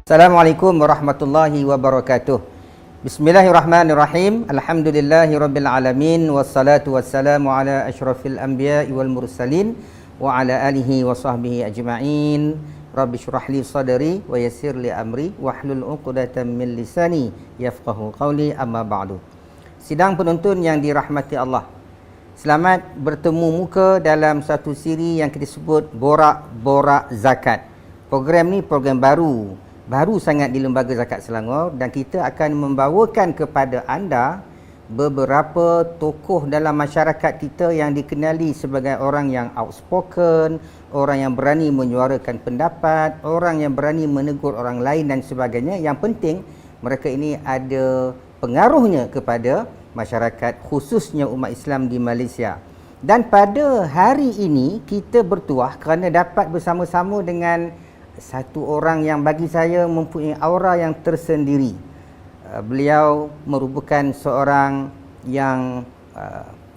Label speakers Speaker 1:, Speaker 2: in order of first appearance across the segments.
Speaker 1: Assalamualaikum warahmatullahi wabarakatuh. Bismillahirrahmanirrahim. Alhamdulillahirabbil alamin wassalatu wassalamu ala asyrafil anbiya'i wal mursalin wa ala alihi wa sahbihi ajma'in. Rabbi shrah li sadri wa yassir li amri wahlul 'uqdatam min lisani yafqahu qawli, amma ba'du. Sidang penonton yang dirahmati Allah, selamat bertemu muka dalam satu siri yang kita sebut Borak Zakat. Program ni program baru sangat di Lembaga Zakat Selangor, dan kita akan membawakan kepada anda beberapa tokoh dalam masyarakat kita yang dikenali sebagai orang yang outspoken, orang yang berani menyuarakan pendapat, orang yang berani menegur orang lain dan sebagainya. Yang penting mereka ini ada pengaruhnya kepada masyarakat, khususnya umat Islam di Malaysia. Dan pada hari ini kita bertuah kerana dapat bersama-sama dengan satu orang yang bagi saya mempunyai aura yang tersendiri. Beliau merupakan seorang yang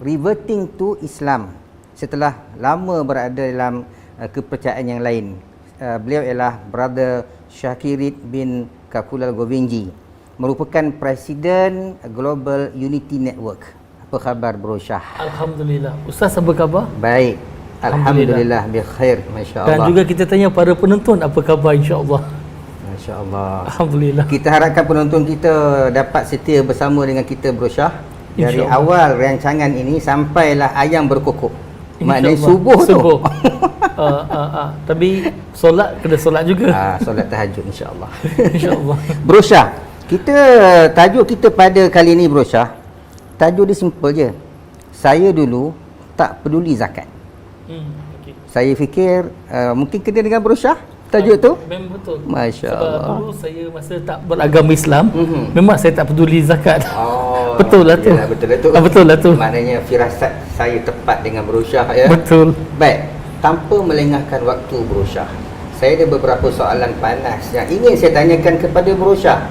Speaker 1: reverting to Islam setelah lama berada dalam kepercayaan yang lain. Beliau ialah Brother Syakirit bin Kakulal Govinji, merupakan Presiden Global Unity Network. Apa khabar Bro Syah?
Speaker 2: Alhamdulillah. Ustaz, apa khabar?
Speaker 1: Baik, Alhamdulillah, bikhair, masya-Allah.
Speaker 2: Dan juga kita tanya para penonton apa khabar, insya-Allah.
Speaker 1: Masya-Allah.
Speaker 2: Alhamdulillah.
Speaker 1: Kita harapkan penonton kita dapat setia bersama dengan kita Bro Syah dari awal rancangan ini sampailah ayam berkokok. Maknanya subuh tu.
Speaker 2: Tapi solat kena solat juga.
Speaker 1: Solat tahajud, insya-Allah.
Speaker 2: Insya-Allah.
Speaker 1: Bro Syah, tajuk kita pada kali ini Bro Syah, tajuk dia simple je. Saya dulu tak peduli zakat. Okay. Saya fikir mungkin kena dengan Bro Syah tajuk tu.
Speaker 2: Memang betul.
Speaker 1: Masya-Allah.
Speaker 2: Sebab dulu saya masa tak beragama Islam, memang saya tak peduli zakat. Betul lah tu. Betul lah tu.
Speaker 1: Maknanya firasat saya tepat dengan Bro Syah ya.
Speaker 2: Betul.
Speaker 1: Baik, tanpa melengahkan waktu Bro Syah, saya ada beberapa soalan panas yang ingin saya tanyakan kepada Bro Syah.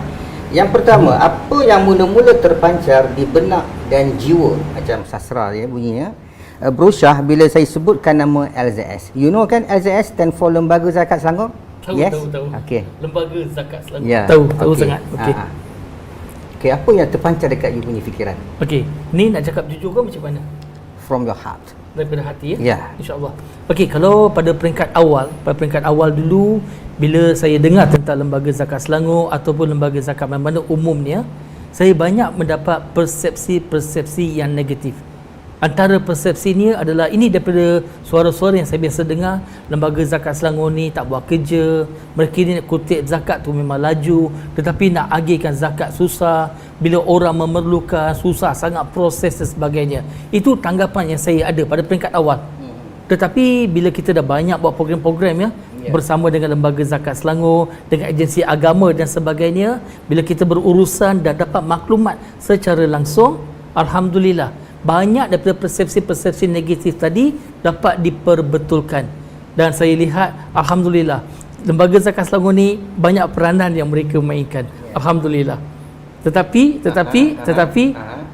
Speaker 1: Yang pertama, apa yang mula-mula terpancar di benak dan jiwa, macam sastra ya bunyinya, Bro Syah, bila saya sebutkan nama LZS? You know kan LZS stand for Lembaga Zakat Selangor?
Speaker 2: Tahu.
Speaker 1: Okey.
Speaker 2: Lembaga Zakat Selangor.
Speaker 1: Ya.
Speaker 2: Tahu sangat. Okey.
Speaker 1: Okey, apa yang terpancar dekat you punya fikiran?
Speaker 2: Okey, ni nak cakap jujur ke macam mana?
Speaker 1: From your heart.
Speaker 2: Daripada hati ya?
Speaker 1: Ya.
Speaker 2: InsyaAllah. Okey, kalau pada peringkat awal dulu, bila saya dengar tentang Lembaga Zakat Selangor ataupun Lembaga Zakat mana-mana umumnya, saya banyak mendapat persepsi yang negatif. Antara persepsinya adalah ini daripada suara-suara yang saya biasa dengar, Lembaga Zakat Selangor ni tak buat kerja, mereka ni nak kutip zakat tu memang laju, tetapi nak agihkan zakat susah, bila orang memerlukan susah sangat proses dan sebagainya. Itu tanggapan yang saya ada pada peringkat awal. Tetapi bila kita dah banyak buat program-program bersama dengan Lembaga Zakat Selangor, dengan agensi agama dan sebagainya, bila kita berurusan dan dapat maklumat secara langsung, alhamdulillah, banyak daripada persepsi-persepsi negatif tadi dapat diperbetulkan. Dan saya lihat alhamdulillah Lembaga Zakat Selangor ni banyak peranan yang mereka mainkan. Alhamdulillah. Tetapi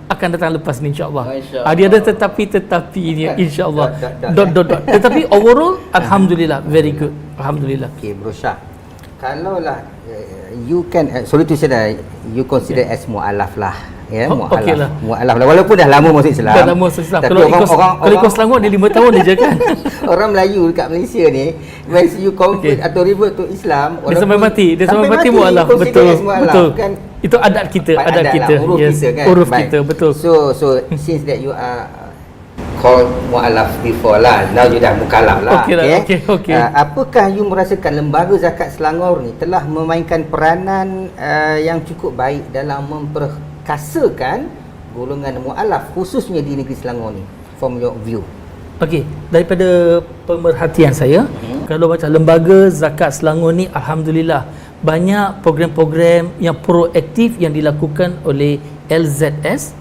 Speaker 2: akan datang lepas ni, insya-Allah. Dia ada tetapi ni, insya-Allah. Tetapi overall alhamdulillah very good. Alhamdulillah.
Speaker 1: Okey Bro Syah, kalaulah you can sorry to say that you consider as mualaf lah. Ya, mualaf lah. Walaupun dah lama masuk Islam.
Speaker 2: Dah lama masuk Islam. Kalau ikut Selangor dia 5 tahun je kan.
Speaker 1: Orang Melayu dekat Malaysia ni, when you convert atau revert to Islam,
Speaker 2: dia sampai mati mualaf. Betul.
Speaker 1: Kan?
Speaker 2: Itu adat kita,
Speaker 1: huruf kita kan.
Speaker 2: Huruf kita, betul.
Speaker 1: So since that you are called mualaf before lah, now you dah mukallaf lah.
Speaker 2: Okay.
Speaker 1: Apakah you merasakan Lembaga Zakat Selangor ni telah memainkan peranan yang cukup baik dalam memperkasakan golongan mualaf khususnya di negeri Selangor ni, from your view?
Speaker 2: Okey, daripada pemerhatian saya, kalau macam Lembaga Zakat Selangor ni alhamdulillah banyak program-program yang proaktif yang dilakukan oleh LZS,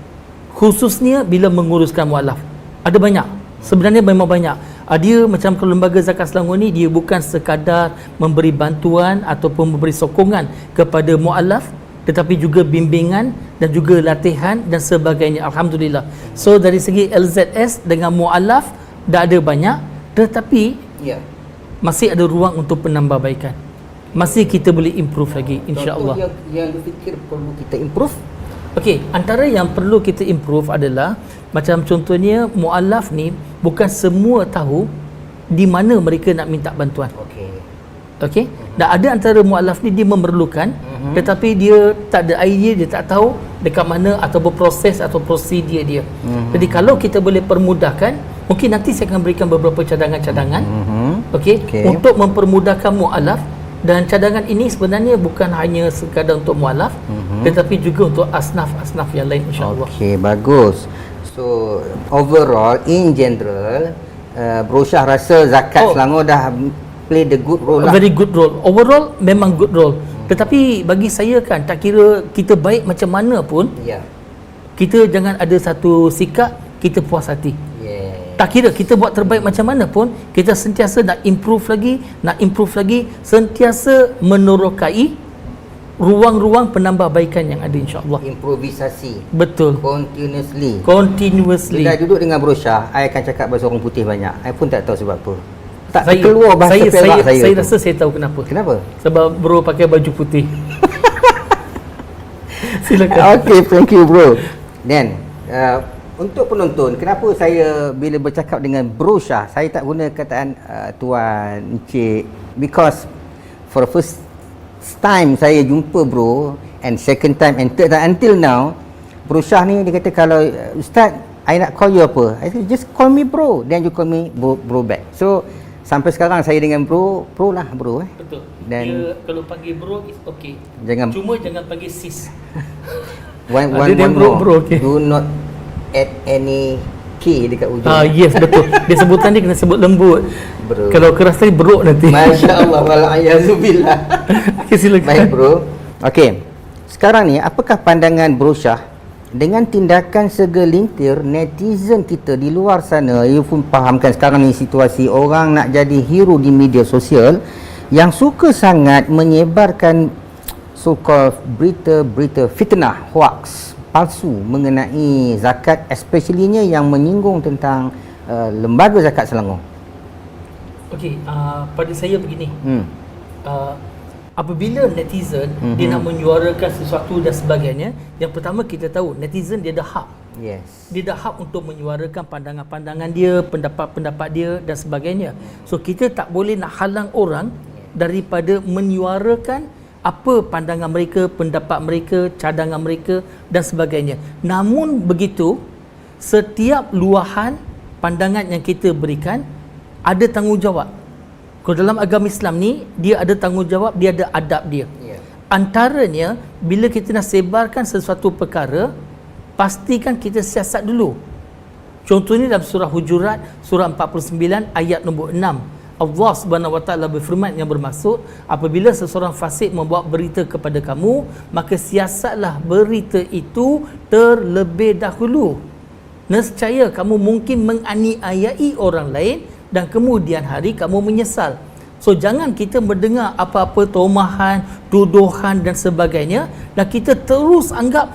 Speaker 2: khususnya bila menguruskan mualaf. Ada banyak, sebenarnya memang banyak. Dia macam kalau Lembaga Zakat Selangor ni, dia bukan sekadar memberi bantuan ataupun memberi sokongan kepada mualaf, tetapi juga bimbingan dan juga latihan dan sebagainya. Alhamdulillah. So dari segi LZS dengan mualaf dah ada banyak, tetapi masih ada ruang untuk penambahbaikan. masih kita boleh improve lagi, insya-Allah.
Speaker 1: Contoh yang fikir perlu kita improve.
Speaker 2: Okey, antara yang perlu kita improve adalah macam contohnya mualaf ni bukan semua tahu di mana mereka nak minta bantuan. Okey. Dan ada antara mualaf ni dia memerlukan tetapi dia tak ada idea, dia tak tahu dekat mana atau berproses atau prosedur dia. Jadi kalau kita boleh permudahkan, mungkin nanti saya akan berikan beberapa cadangan-cadangan. Okey, untuk mempermudahkan mualaf, dan cadangan ini sebenarnya bukan hanya sekadar untuk mualaf tetapi juga untuk asnaf-asnaf yang lain, insya-Allah.
Speaker 1: Okey, bagus. So overall in general Bro Shah rasa zakat Selangor dah play the good role lah.
Speaker 2: Very good role. Overall memang good role. Tetapi bagi saya kan, tak kira kita baik macam mana pun, kita jangan ada satu sikap kita puas hati. Tak kira kita buat terbaik macam mana pun, kita sentiasa nak improve lagi, sentiasa menerokai ruang-ruang penambahbaikan yang ada, insya-Allah.
Speaker 1: Improvisasi.
Speaker 2: Betul. Continuously.
Speaker 1: Bila duduk dengan Bro Shah, I akan cakap bahasa orang putih banyak. I pun tak tahu sebab apa. Tak
Speaker 2: saya,
Speaker 1: keluar bahasa Perak saya.
Speaker 2: Saya rasa saya tahu kenapa.
Speaker 1: Kenapa?
Speaker 2: Sebab bro pakai baju putih. Silakan.
Speaker 1: Okay, thank you bro. Then untuk penonton, kenapa saya bila bercakap dengan Bro Shah, saya tak guna kataan tuan, encik, because for the first time saya jumpa bro, and second time and third time until now, Bro Shah ni dia kata kalau Ustaz, I nak call you apa? I said just call me bro, then you call me bro back. So sampai sekarang saya dengan bro lah bro.
Speaker 2: Betul.
Speaker 1: Dan
Speaker 2: dia kalau panggil bro is okay. Cuma jangan panggil sis.
Speaker 1: one
Speaker 2: bro,
Speaker 1: more.
Speaker 2: Okay.
Speaker 1: Do not add any K dekat ujung.
Speaker 2: Yes, betul. Dia sebutan dia kena sebut lembut.
Speaker 1: Bro.
Speaker 2: Kalau keras tadi beruk nanti.
Speaker 1: Masya-Allah, wal'ayazubillah.
Speaker 2: Okay, silakan.
Speaker 1: Baik bro. Okey. Sekarang ni apakah pandangan Bro Shah dengan tindakan segelintir netizen kita di luar sana? You pun fahamkan sekarang ni situasi orang nak jadi hero di media sosial yang suka sangat menyebarkan so-called berita-berita fitnah, hoax, palsu mengenai zakat, especially-nya yang menyinggung tentang lembaga zakat Selangor.
Speaker 2: Okey, pada saya begini. Apabila netizen dia nak menyuarakan sesuatu dan sebagainya, yang pertama kita tahu netizen dia ada hak. Dia ada hak untuk menyuarakan pandangan-pandangan dia, pendapat-pendapat dia dan sebagainya. So kita tak boleh nak halang orang daripada menyuarakan apa pandangan mereka, pendapat mereka, cadangan mereka dan sebagainya. Namun begitu, setiap luahan pandangan yang kita berikan ada tanggungjawab. Kalau dalam agama Islam ni, dia ada tanggungjawab, dia ada adab dia. Antaranya, bila kita nak sebarkan sesuatu perkara, pastikan kita siasat dulu. Contohnya dalam surah Hujurat, surah 49 ayat nombor 6. Allah Subhanahu Wa Taala berfirman yang bermaksud, apabila seseorang fasik membawa berita kepada kamu, maka siasatlah berita itu terlebih dahulu. Nescaya kamu mungkin menganiayai orang lain dan kemudian hari kamu menyesal. So jangan kita mendengar apa-apa tomahan, tuduhan dan sebagainya dan kita terus anggap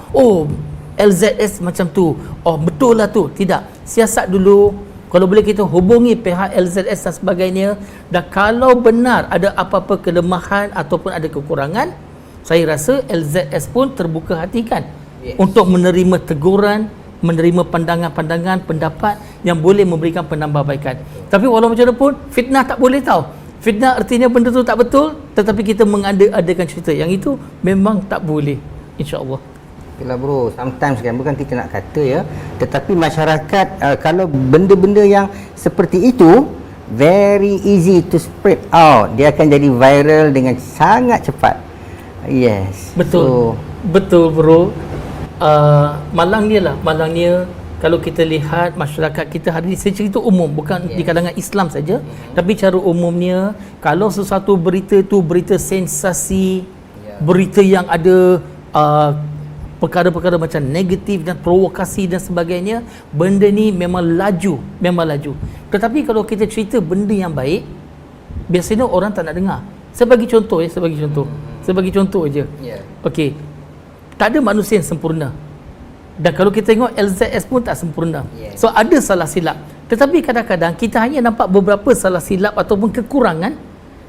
Speaker 2: LZS macam tu, betul lah tu. Tidak, siasat dulu. Kalau boleh kita hubungi pihak LZS dan sebagainya, dan kalau benar ada apa-apa kelemahan ataupun ada kekurangan, saya rasa LZS pun terbuka hati kan untuk menerima teguran, menerima pandangan-pandangan, pendapat yang boleh memberikan penambahbaikan. Tapi walau macam mana pun, fitnah tak boleh tahu. Fitnah artinya benda tu tak betul, tetapi kita mengada-adakan cerita. Yang itu memang tak boleh, insya-Allah.
Speaker 1: Itulah bro, sometimes kan, bukan kita nak kata ya, tetapi masyarakat kalau benda-benda yang seperti itu very easy to spread out. Dia akan jadi viral dengan sangat cepat. Yes.
Speaker 2: Betul. Betul bro. Malangnya kalau kita lihat masyarakat kita hari ini, saya cerita umum, bukan di kalangan Islam saja, tapi cara umumnya, kalau sesuatu berita itu berita sensasi, berita yang ada perkara-perkara macam negatif dan provokasi dan sebagainya, benda ni memang laju. Tetapi kalau kita cerita benda yang baik, biasanya orang tak nak dengar. Saya bagi contoh aja. Okey. Tak ada manusia yang sempurna. Dan kalau kita tengok LZS pun tak sempurna. So ada salah silap. Tetapi kadang-kadang kita hanya nampak beberapa salah silap ataupun kekurangan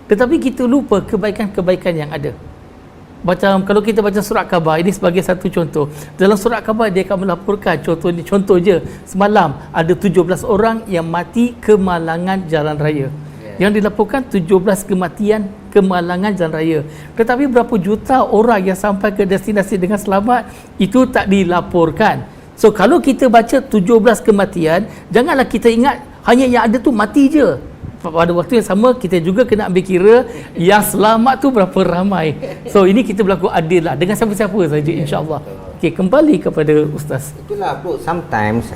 Speaker 2: Tetapi kita lupa kebaikan-kebaikan yang ada. Macam kalau kita baca surat khabar, ini sebagai satu contoh. Dalam surat khabar dia akan melaporkan, contoh je, semalam ada 17 orang yang mati kemalangan jalan raya. Yang dilaporkan 17 kematian kemalangan jalan raya. Tetapi berapa juta orang yang sampai ke destinasi dengan selamat, itu tak dilaporkan. So kalau kita baca 17 kematian, janganlah kita ingat hanya yang ada tu mati je. Pada waktu yang sama kita juga kena ambil kira yang selamat tu berapa ramai. So ini kita berlaku adil lah dengan siapa-siapa saja, insya-Allah. Okey, kembali kepada ustaz.
Speaker 1: Itulah bro, sometimes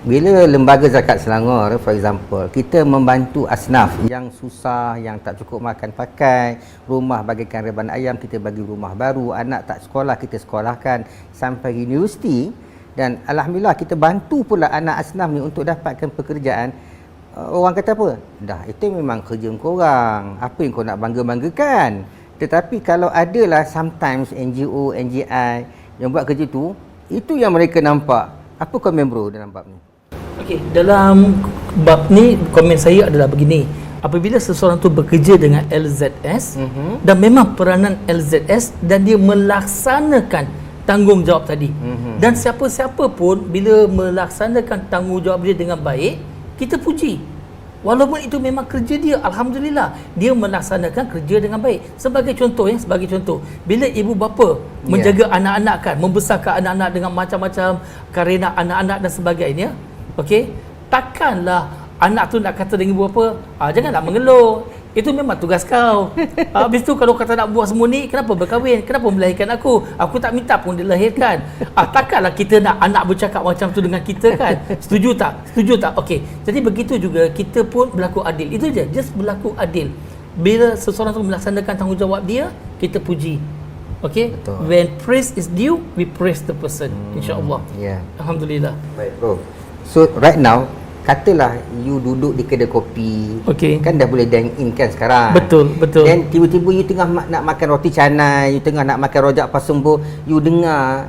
Speaker 1: bila lembaga zakat Selangor, for example, kita membantu asnaf yang susah, yang tak cukup makan pakai, rumah bagikan reban ayam, kita bagi rumah baru, anak tak sekolah, kita sekolahkan sampai universiti, dan alhamdulillah kita bantu pula anak asnaf ni untuk dapatkan pekerjaan. Orang kata apa? Dah, itu memang kerja korang, apa yang kau nak bangga-banggakan. Tetapi kalau adalah sometimes NGO, NGI yang buat kerja tu, itu yang mereka nampak. Apa komen bro dalam bab ni?
Speaker 2: Okey, dalam bab ni komen saya adalah begini. Apabila seseorang tu bekerja dengan LZS dan memang peranan LZS dan dia melaksanakan tanggungjawab tadi. Dan siapa-siapa pun bila melaksanakan tanggungjawab dia dengan baik, kita puji. Walaupun itu memang kerja dia, alhamdulillah dia melaksanakan kerja dengan baik. Sebagai contoh bila ibu bapa menjaga anak-anak kan, membesarkan anak-anak dengan macam-macam karena anak-anak dan sebagainya, okey, takkanlah anak tu nak kata dengan ibu bapa, janganlah mengeluh, itu memang tugas kau. Habis tu kalau kata nak buat semua ni, kenapa berkahwin, kenapa melahirkan aku tak minta pun dilahirkan. Takkanlah kita nak anak bercakap macam tu dengan kita kan. Setuju tak? Okey, jadi begitu juga kita pun berlaku adil. Itu je, just berlaku adil. Bila seseorang tu melaksanakan tanggungjawab dia, kita puji. Okey, when praise is due, we praise the person, insya-Allah. Alhamdulillah. Baik bro,
Speaker 1: so right now katalah you duduk di kedai kopi, kan dah boleh dine in kan sekarang.
Speaker 2: Betul.
Speaker 1: Dan tiba-tiba you tengah nak makan roti canai, you tengah nak makan rojak pasumbu, you dengar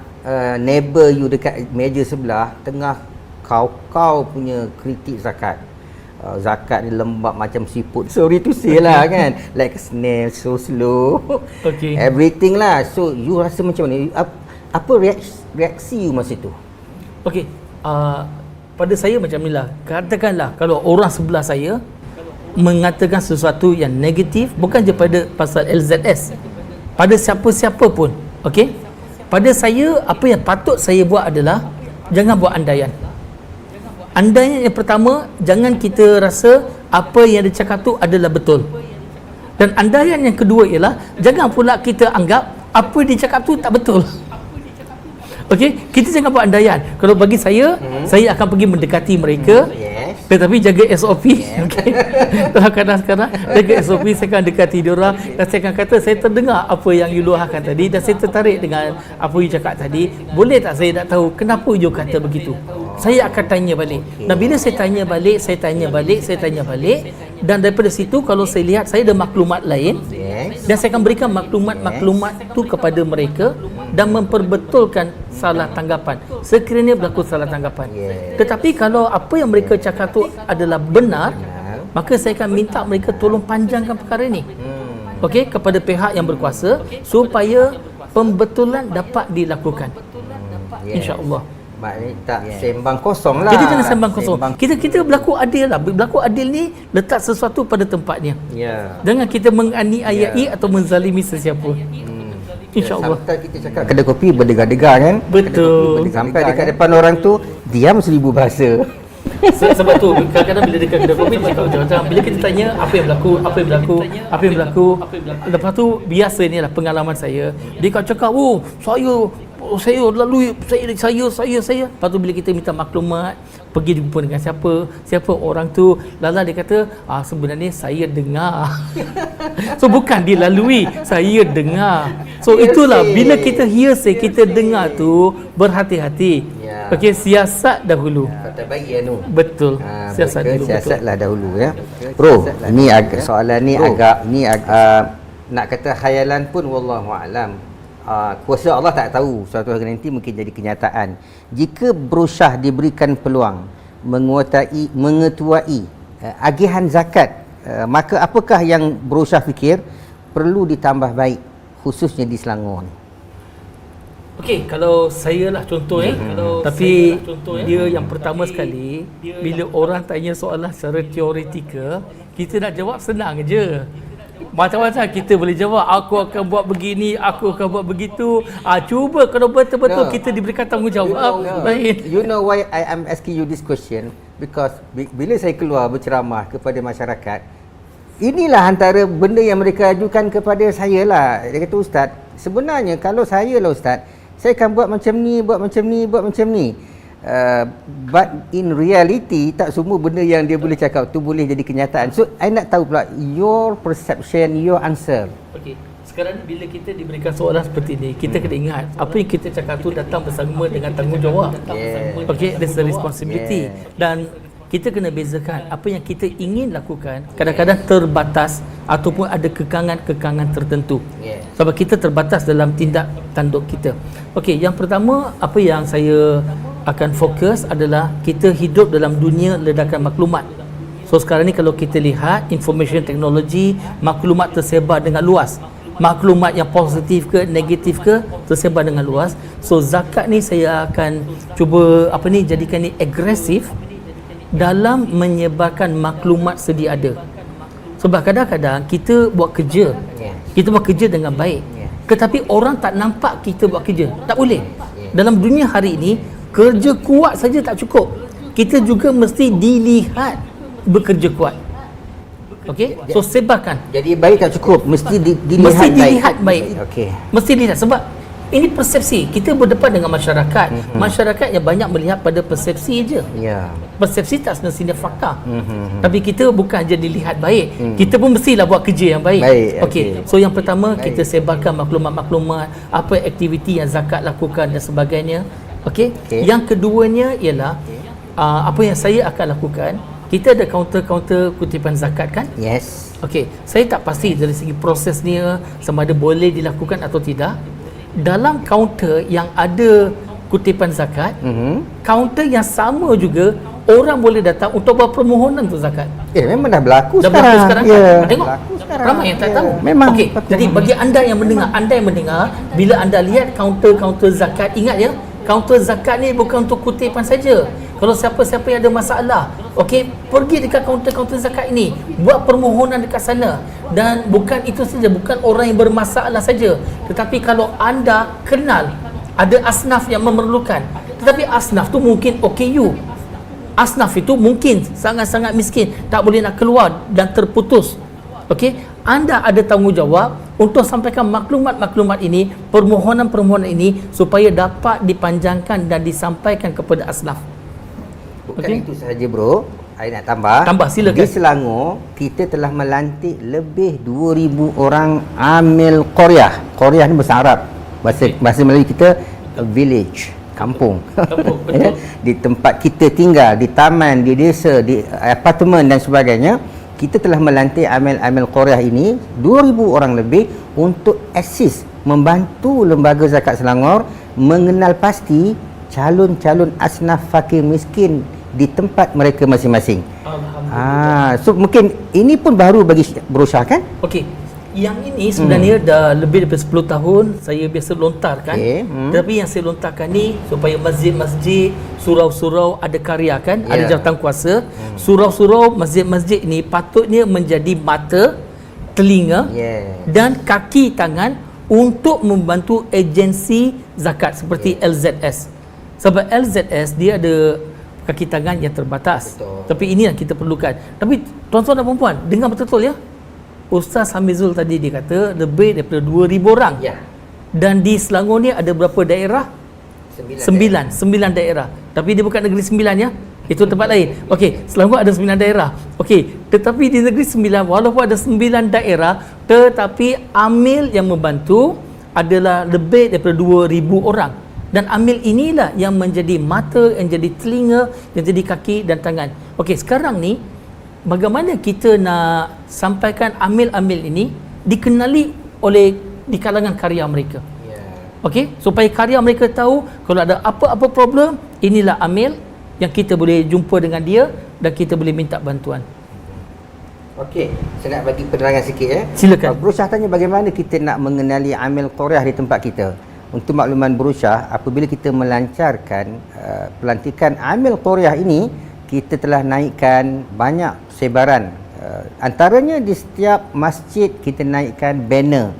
Speaker 1: neighbor you dekat meja sebelah tengah kau punya kritik zakat. Zakat ni lembab macam siput. Sorry to say lah kan. Like a snail, so slow. Everything lah. So you rasa macam mana? Apa reaksi you masa tu?
Speaker 2: Okey. Pada saya macam inilah, katakanlah kalau orang sebelah saya mengatakan sesuatu yang negatif, bukan je pada pasal LZS, pada siapa-siapa pun, okey, pada saya apa yang patut saya buat adalah jangan buat andaian. Andaian yang pertama, jangan kita rasa apa yang dia cakap tu adalah betul. Dan andaian yang kedua ialah jangan pula kita anggap apa dia cakap tu tak betul. Okey, kita jangan buat andaian. Kalau bagi saya akan pergi mendekati mereka. Tetapi jaga SOP. Okey. Dalam keadaan sekarang, jaga SOP, saya akan dekati diorang dan saya akan kata saya terdengar apa yang you luahkan tadi dan saya tertarik dengan apa you cakap tadi. Boleh tak saya nak tahu kenapa you kata begitu? Saya akan tanya balik. Dan bila saya tanya balik, dan daripada situ kalau saya lihat saya ada maklumat lain, dan saya akan berikan maklumat tu kepada mereka dan memperbetulkan salah tanggapan sekiranya berlaku salah tanggapan. Tetapi kalau apa yang mereka cakap tu adalah benar, maka saya akan minta mereka tolong panjangkan perkara ini, okey, kepada pihak yang berkuasa supaya pembetulan dapat dilakukan, insya-Allah.
Speaker 1: Maknanya tak sembang kosong lah.
Speaker 2: Kita jangan sembang kosong. Kita berlaku adil lah. Berlaku adil ni letak sesuatu pada tempatnya. Jangan kita menganiayai atau menzalimi sesiapa. InsyaAllah.
Speaker 1: Sampai kita cakap kedai kopi berdegar-degar kan.
Speaker 2: Betul.
Speaker 1: Sampai dekat depan orang tu diam 1000 bahasa.
Speaker 2: Sebab tu kadang-kadang bila dekat kedai kopi cakap macam-macam. Bila kita tanya apa yang berlaku, lepas tu biasa ni lah pengalaman saya. Dia akan cakap, saya lalui saya. Lepas tu bila kita minta maklumat, pergi jumpa dengan siapa orang tu, lala dia kata sebenarnya saya dengar. So bukan dia lalui, saya dengar. So itulah bila kita hearsay, kita dengar tu, berhati-hati. Okey, siasat dahulu.
Speaker 1: Kata baik anu.
Speaker 2: Betul.
Speaker 1: Siasatlah dahulu ya. Bro, ini agak soalan ni agak nak kata khayalan pun wallahu alam. Kuasa Allah tak tahu, suatu hari nanti mungkin jadi kenyataan. Jika Bro Shah diberikan peluang mengetuai agihan zakat Maka apakah yang Bro Shah fikir perlu ditambah baik khususnya di Selangor ni?
Speaker 2: Okey, kalau saya lah contoh tapi dia yang pertama sekali bila orang tanya soalan secara teoretikal, kita nak jawab senang je. Macam-macam kita boleh jawab, aku akan buat begini, aku akan buat begitu. Cuba kalau betul-betul kita diberikan tanggungjawab. Baik.
Speaker 1: You know why I am asking you this question? Because bila saya keluar berceramah kepada masyarakat, inilah antara benda yang mereka ajukan kepada saya lah. Dia kata, Ustaz, sebenarnya kalau saya lah Ustaz, saya akan buat macam ni, buat macam ni, buat macam ni. But in reality, tak semua benda yang dia boleh cakap tu boleh jadi kenyataan. So, I nak tahu pula your perception, your answer.
Speaker 2: Okey. Sekarang bila kita diberikan soalan seperti ni, kita kena ingat apa yang kita cakap tu datang bersama dengan tanggungjawab. Okey, there's a responsibility. Dan kita kena bezakan apa yang kita ingin lakukan kadang-kadang terbatas ataupun ada kekangan-kekangan tertentu. Sebab kita terbatas dalam tindak tanduk kita. Okey, yang pertama apa yang saya akan fokus adalah kita hidup dalam dunia ledakan maklumat. So sekarang ni kalau kita lihat information technology, maklumat tersebar dengan luas. Maklumat yang positif ke negatif ke tersebar dengan luas. So zakat ni saya akan cuba jadikan ni agresif dalam menyebarkan maklumat sedia ada. Sebab kadang-kadang kita buat kerja, kita buat kerja dengan baik, tetapi orang tak nampak kita buat kerja. Tak boleh. Dalam dunia hari ini, kerja kuat saja tak cukup. Kita juga mesti dilihat bekerja kuat. Okey? So sebarkan.
Speaker 1: Jadi baik tak cukup, mesti dilihat baik.
Speaker 2: Okey. Mesti dilihat sebab ini persepsi. Kita berdepan dengan masyarakat. Masyarakat yang banyak melihat pada persepsi je. Persepsi tak semestinya fakta. Tapi kita bukan je dilihat baik. Kita pun mestilah buat kerja yang baik. Okey. So yang pertama kita sebarkan maklumat-maklumat apa aktiviti yang zakat lakukan dan sebagainya. Okey. Yang keduanya ialah apa yang saya akan lakukan. Kita ada kaunter-kaunter kutipan zakat kan?
Speaker 1: Yes.
Speaker 2: Okey. Saya tak pasti dari segi prosesnya sama ada boleh dilakukan atau tidak. Dalam kaunter yang ada kutipan zakat, kaunter yang sama juga orang boleh datang untuk buat permohonan untuk zakat.
Speaker 1: Memang dah berlaku
Speaker 2: dah
Speaker 1: sekarang.
Speaker 2: Berlaku sekarang kan? Tengok. Ramai yang tak tahu.
Speaker 1: Memang.
Speaker 2: Okey. Jadi bagi anda yang mendengar, bila anda lihat kaunter-kaunter zakat, ingat ya, kaunter zakat ni bukan untuk kutipan saja. Kalau siapa-siapa yang ada masalah, okey, pergi dekat kaunter-kaunter zakat ini, buat permohonan dekat sana. Dan bukan itu saja, bukan orang yang bermasalah saja, tetapi kalau anda kenal ada asnaf yang memerlukan, tetapi asnaf tu mungkin OKU, asnaf itu mungkin sangat-sangat miskin, tak boleh nak keluar dan terputus. Okey, anda ada tanggungjawab untuk sampaikan maklumat-maklumat ini, permohonan-permohonan ini supaya dapat dipanjangkan dan disampaikan kepada asnaf.
Speaker 1: Bukan itu sahaja bro, saya nak tambah,
Speaker 2: silakan.
Speaker 1: Di Selangor kita telah melantik lebih 2,000 orang amil qaryah. Qaryah ni bahasa Arab, bahasa Melayu kita village, kampung. Di tempat kita tinggal, di taman, di desa, di apartmen dan sebagainya, kita telah melantik amil qaryah ini 2,000 orang lebih untuk assist, membantu Lembaga Zakat Selangor mengenal pasti calon-calon asnaf fakir miskin di tempat mereka masing-masing. So mungkin ini pun baru bagi Bro Shah kan?
Speaker 2: Okey. Yang ini sebenarnya dah lebih daripada 10 tahun saya biasa lontarkan. Tapi yang saya lontarkan ni supaya masjid-masjid, surau-surau ada karya kan, ada jawatan kuasa. Surau-surau, masjid-masjid ini patutnya menjadi mata, telinga dan kaki tangan untuk membantu agensi zakat seperti LZS. Sebab LZS dia ada kaki tangan yang terbatas. Tapi ini yang kita perlukan. Tapi tuan-tuan dan puan-puan, dengar betul-betul ya. Ustaz Hamizul tadi dia kata lebih daripada 2,000 orang. Dan di Selangor ni ada berapa daerah? 9 daerah. Tapi dia bukan negeri 9 ya. Itu tempat lain. Okey, Selangor ada 9 daerah. Okey, tetapi di negeri 9 walaupun ada 9 daerah, tetapi amil yang membantu adalah lebih daripada 2,000 orang. Dan amil inilah yang menjadi mata, yang jadi telinga, yang jadi kaki dan tangan. Okey, sekarang ni bagaimana kita nak sampaikan amil-amil ini dikenali oleh di kalangan karya mereka. Okey, supaya karya mereka tahu kalau ada apa-apa problem, inilah amil yang kita boleh jumpa dengan dia dan kita boleh minta bantuan.
Speaker 1: Okey, saya nak bagi penerangan sikit ya.
Speaker 2: Silakan.
Speaker 1: Bro Syah tanya bagaimana kita nak mengenali amil qaryah di tempat kita. Untuk makluman Bro Syah, apabila kita melancarkan pelantikan amil qaryah ini, kita telah naikkan banyak sebaran. Antaranya di setiap masjid kita naikkan banner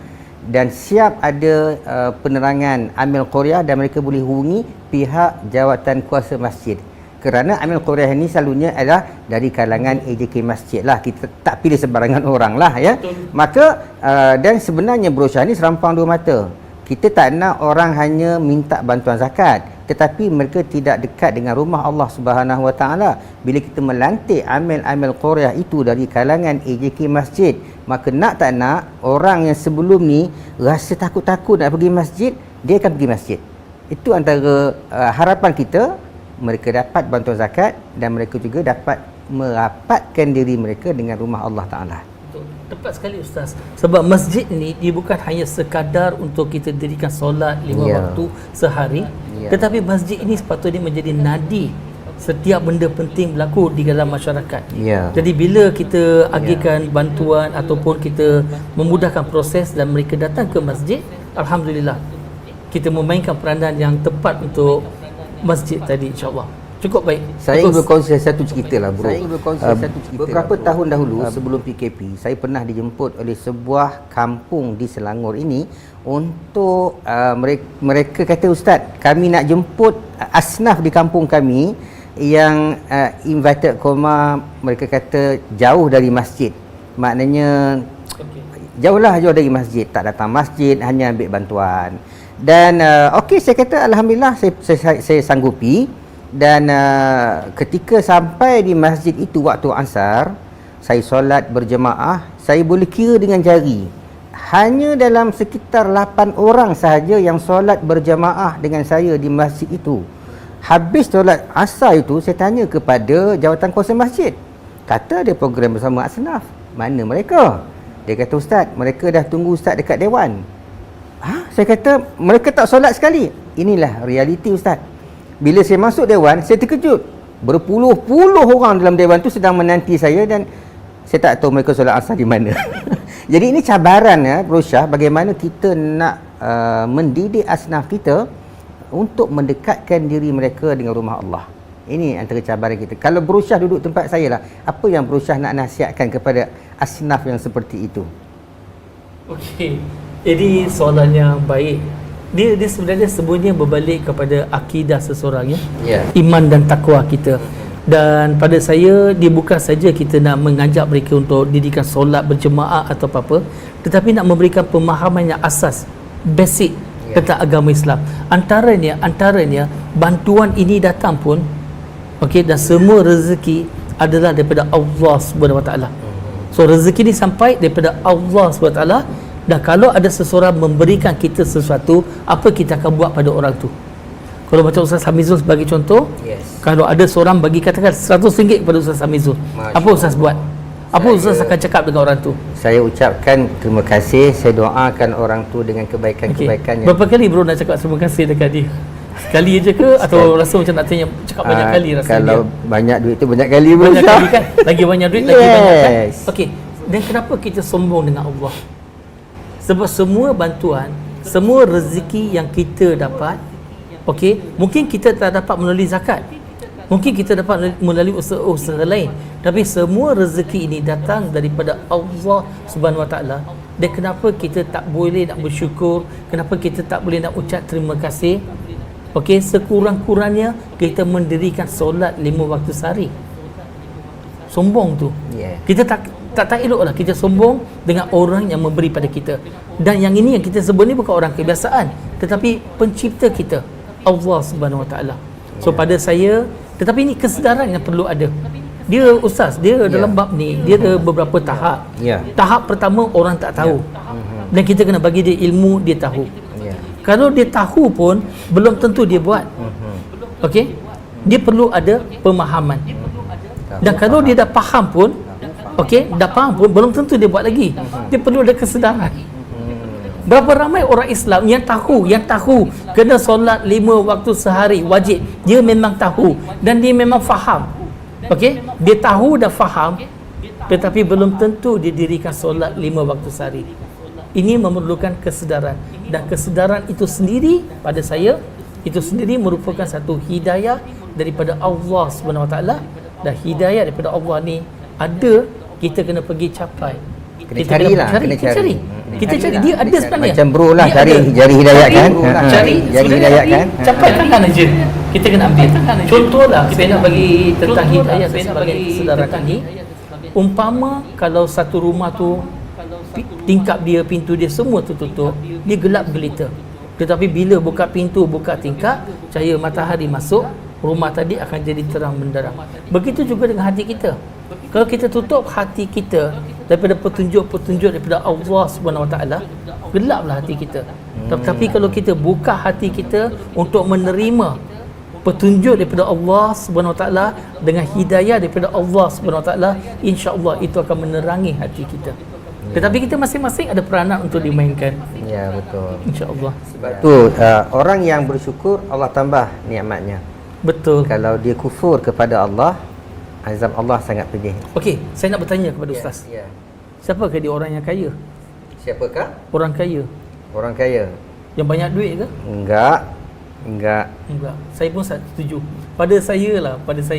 Speaker 1: dan siap ada penerangan amil qaryah dan mereka boleh hubungi pihak jawatan kuasa masjid. Kerana amil qaryah ini selalunya adalah dari kalangan AJK masjid lah. Kita tak pilih sebarangan orang lah ya. Maka dan sebenarnya Bro Syah ni serampang dua mata. Kita tak nak orang hanya minta bantuan zakat, tetapi mereka tidak dekat dengan rumah Allah Subhanahu Wa Taala. Bila kita melantik amil-amil qaryah itu dari kalangan AJK masjid, maka nak tak nak orang yang sebelum ni rasa takut-takut nak pergi masjid, dia akan pergi masjid. Itu antara harapan kita, mereka dapat bantuan zakat dan mereka juga dapat merapatkan diri mereka dengan rumah Allah Ta'ala.
Speaker 2: Tepat sekali Ustaz. Sebab masjid ni dia bukan hanya sekadar untuk kita dirikan solat 5 waktu sehari, tetapi masjid ini sepatutnya menjadi nadi setiap benda penting berlaku di dalam masyarakat. Jadi bila kita agihkan bantuan ataupun kita memudahkan proses dan mereka datang ke masjid, alhamdulillah kita memainkan peranan yang tepat untuk masjid tadi, insya-Allah. Cukup baik.
Speaker 1: Saya ingin berkongsi satu cerita lah bro. Beberapa tahun dahulu sebelum PKP, saya pernah dijemput oleh sebuah kampung di Selangor ini untuk mereka kata, Ustaz, kami nak jemput asnaf di kampung kami yang invited koma, mereka kata jauh dari masjid. Maknanya jauh dari masjid, tak datang masjid, hanya ambil bantuan. Dan okey, saya kata alhamdulillah saya sanggupi. Dan ketika sampai di masjid itu waktu asar, saya solat berjemaah, saya boleh kira dengan jari. Hanya dalam sekitar 8 orang sahaja yang solat berjemaah dengan saya di masjid itu. Habis solat asar itu, saya tanya kepada jawatan kuasa masjid. Kata ada program bersama asnaf. Mana mereka? Dia kata, Ustaz, mereka dah tunggu Ustaz dekat dewan. Saya kata, mereka tak solat sekali. Inilah realiti Ustaz. Bila saya masuk dewan, saya terkejut. Berpuluh-puluh orang dalam dewan tu sedang menanti saya dan saya tak tahu mereka solat asar di mana. Jadi ini cabaran ya, Bro Syah, bagaimana kita nak mendidik asnaf kita untuk mendekatkan diri mereka dengan rumah Allah. Ini antara cabaran kita. Kalau Bro Syah duduk tempat saya lah, apa yang Bro Syah nak nasihatkan kepada asnaf yang seperti itu?
Speaker 2: Okey. Ini soalan yang baik. Dia sebenarnya semuanya berbalik kepada akidah seseorang ya. Iman dan takwa kita. Dan pada saya, dia bukan saja kita nak mengajak mereka untuk dirikan solat berjemaah atau apa-apa, tetapi nak memberikan pemahaman yang asas, basic tentang agama Islam. Antaranya bantuan ini datang pun dan semua rezeki adalah daripada Allah Subhanahu Wa Taala. So rezeki ni sampai daripada Allah Subhanahu Wa Taala. Dan kalau ada seseorang memberikan kita sesuatu, apa kita akan buat pada orang tu? Kalau macam Ustaz Hamizul sebagai contoh, kalau ada seorang bagi katakan RM100 kepada Ustaz Hamizul, apa Ustaz buat? Apa Ustaz akan cakap dengan orang tu?
Speaker 1: Saya ucapkan terima kasih, saya doakan orang tu dengan kebaikan-kebaikan.
Speaker 2: Berapa kali bro nak cakap terima kasih dekat dia? Sekali je ke atau rasa macam nak tanya cakap banyak kali rasanya?
Speaker 1: Kalau banyak duit tu banyak kali bro.
Speaker 2: Banyak kali kan? Lagi banyak duit lagi banyak kan? Okey. Dan kenapa kita sombong dengan Allah? Sebab semua bantuan, semua rezeki yang kita dapat, mungkin kita tak dapat melalui zakat, mungkin kita dapat melalui usaha lain, tapi semua rezeki ini datang daripada Allah Subhanahu Wa Taala. Dan kenapa kita tak boleh nak bersyukur? Kenapa kita tak boleh nak ucap terima kasih? Sekurang-kurangnya kita mendirikan solat 5 waktu sehari. Sombong tu. Kita tak eloklah kita sombong dengan orang yang memberi pada kita. Dan yang ini yang kita sebut ni bukan orang kebiasaan, tetapi pencipta kita, Allah Subhanahu Wa Taala. So pada saya, tetapi ini kesedaran yang perlu ada. Dia Ustaz, dia dalam bab ni dia ada beberapa tahap. Tahap pertama orang tak tahu. Dan kita kena bagi dia ilmu, dia tahu. Kalau dia tahu pun belum tentu dia buat. Dia perlu ada pemahaman. Dan kalau dia dah faham pun, dah faham pun belum tentu dia buat lagi. Dia perlu ada kesedaran. Berapa ramai orang Islam yang tahu kena solat 5 waktu sehari wajib. Dia memang tahu dan dia memang faham. Dia tahu dan faham, tetapi belum tentu didirikan solat 5 waktu sehari. Ini memerlukan kesedaran, dan kesedaran itu sendiri pada saya itu sendiri merupakan satu hidayah daripada Allah Subhanahu Wa Taala, dan hidayah daripada Allah ni ada, kita kena pergi capai.
Speaker 1: Kena carilah, kena cari.
Speaker 2: Kita cari, dia ada sebenarnya.
Speaker 1: Macam bro lah,
Speaker 2: Dia
Speaker 1: cari
Speaker 2: ada.
Speaker 1: jari hidayat kan.
Speaker 2: Cari
Speaker 1: Jari hidayat kan.
Speaker 2: capai tangan aja. Kita kena ambil. Contohlah, saya nak bagi tentang hidayah sebagai kesedaran ini. Umpama kalau satu rumah tu tingkap dia, pintu dia semua tertutup, dia gelap gelita. Tetapi bila buka pintu, buka tingkap, cahaya matahari masuk, rumah tadi akan jadi terang benderang. Begitu juga dengan hati kita. Kalau kita tutup hati kita daripada petunjuk-petunjuk daripada Allah Subhanahu Wa Taala, gelaplah hati kita. Tapi kalau kita buka hati kita untuk menerima petunjuk daripada Allah Subhanahu Wa Taala dengan hidayah daripada Allah Subhanahu Wa Taala, insya-Allah itu akan menerangi hati kita. Tetapi kita masing-masing ada peranan untuk dimainkan.
Speaker 1: Ya, betul.
Speaker 2: Insya-Allah.
Speaker 1: Sebab tu orang yang bersyukur Allah tambah nikmatnya.
Speaker 2: Betul.
Speaker 1: Kalau dia kufur kepada Allah, azab Allah sangat pedih.
Speaker 2: Okey, saya nak bertanya kepada ustaz.
Speaker 1: Ya.
Speaker 2: Siapakah dia orang yang kaya?
Speaker 1: Siapakah?
Speaker 2: Orang kaya
Speaker 1: Orang kaya?
Speaker 2: yang banyak duit ke?
Speaker 1: Enggak.
Speaker 2: Enggak. Saya pun setuju. Pada saya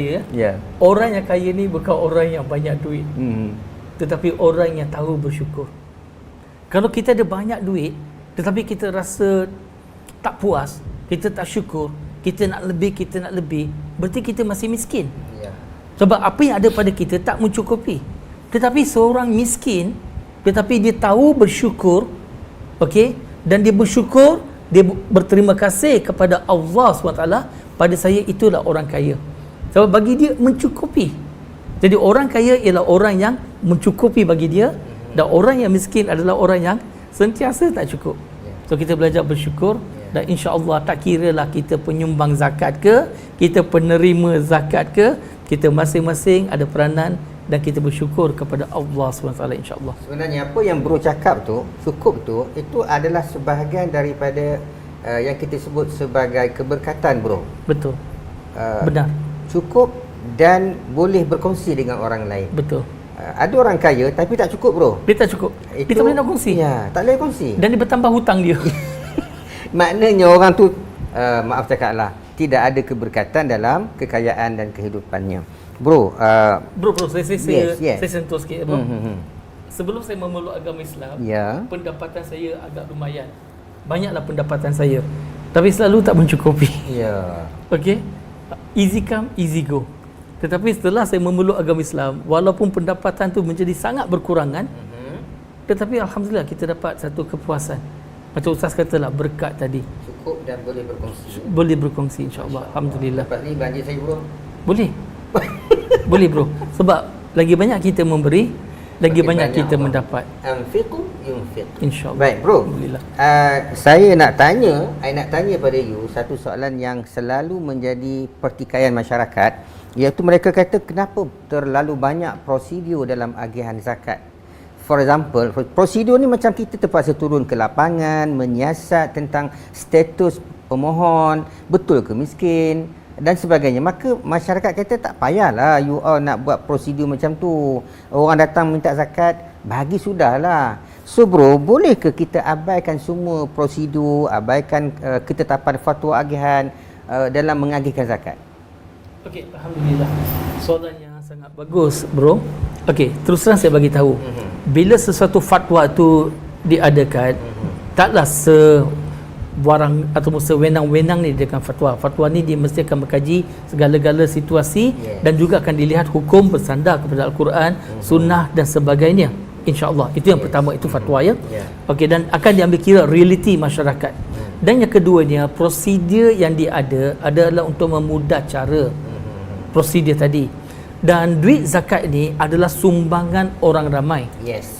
Speaker 2: ya.
Speaker 1: Ya.
Speaker 2: Orang yang kaya ni bukan orang yang banyak duit, tetapi orang yang tahu bersyukur. Kalau kita ada banyak duit tetapi kita rasa tak puas, kita tak syukur, kita nak lebih, berarti kita masih miskin.
Speaker 1: Ya.
Speaker 2: Sebab apa yang ada pada kita tak mencukupi. Tetapi seorang miskin tetapi dia tahu bersyukur, okey, dan dia bersyukur, dia berterima kasih kepada Allah SWT, pada saya itulah orang kaya. Sebab bagi dia mencukupi. Jadi orang kaya ialah orang yang mencukupi bagi dia, dan orang yang miskin adalah orang yang sentiasa tak cukup. So kita belajar bersyukur, dan insya-Allah tak kiralah kita penyumbang zakat ke, kita penerima zakat ke, kita masing-masing ada peranan dan kita bersyukur kepada Allah SWT, insya-Allah.
Speaker 1: Sebenarnya apa yang bro cakap tu, cukup tu, itu adalah sebahagian daripada yang kita sebut sebagai keberkatan, bro.
Speaker 2: Betul. Benar.
Speaker 1: Cukup dan boleh berkongsi dengan orang lain.
Speaker 2: Betul.
Speaker 1: Ada orang kaya tapi tak cukup, bro.
Speaker 2: Dia tak cukup. Dia tak boleh nak kongsi.
Speaker 1: Ya, tak boleh kongsi.
Speaker 2: Dan dia bertambah hutang dia.
Speaker 1: Maknanya orang tu maaf cakaplah, tidak ada keberkatan dalam kekayaan dan kehidupannya. Bro,
Speaker 2: bro, saya
Speaker 1: yes.
Speaker 2: saya sentuh sikit, bro. Sebelum saya memeluk agama Islam,
Speaker 1: ya,
Speaker 2: pendapatan saya agak lumayan. Banyaklah pendapatan saya, tapi selalu tak mencukupi.
Speaker 1: Ya.
Speaker 2: Okey. Easy come, easy go. Tetapi setelah saya memeluk agama Islam, walaupun pendapatan tu menjadi sangat berkurangan, tetapi alhamdulillah kita dapat satu kepuasan. Macam ustaz katalah, berkat tadi.
Speaker 1: Cukup dan boleh berkongsi.
Speaker 2: Boleh berkongsi, insya-Allah. Alhamdulillah.
Speaker 1: Lepas ni banjir saya, bro.
Speaker 2: Boleh. Boleh, bro. Sebab lagi banyak kita memberi, lagi banyak kita Allah mendapat.
Speaker 1: Anfiqu yunfiq.
Speaker 2: Insya-Allah.
Speaker 1: Baik, bro.
Speaker 2: Alhamdulillah.
Speaker 1: Saya nak tanya pada you satu soalan yang selalu menjadi pertikaian masyarakat, iaitu mereka kata kenapa terlalu banyak prosedur dalam agihan zakat. For example, prosedur ni macam kita terpaksa turun ke lapangan, menyiasat tentang status pemohon, betul ke miskin dan sebagainya. Maka masyarakat kata tak payahlah you all nak buat prosedur macam tu. Orang datang minta zakat, bagi sudahlah. So bro, boleh ke kita abaikan semua prosedur, abaikan ketetapan fatwa agihan dalam mengagihkan zakat? Okey,
Speaker 2: alhamdulillah. Soalan yang sangat bagus, bro. Okey, terus terang saya bagi tahu. Bila sesuatu fatwa tu diadakan, taklah sewarang atau sewenang-wenang ni dengan fatwa. Fatwa ni dia mesti akan mengkaji segala-gala situasi, dan juga akan dilihat hukum bersandar kepada Al-Quran, sunnah dan sebagainya. InsyaAllah. Itu yang pertama, itu fatwa ya. Okey, dan akan diambil kira realiti masyarakat. Dan yang keduanya, prosedur yang dia ada adalah untuk memudah cara prosedur tadi. Dan duit zakat ini adalah sumbangan orang ramai.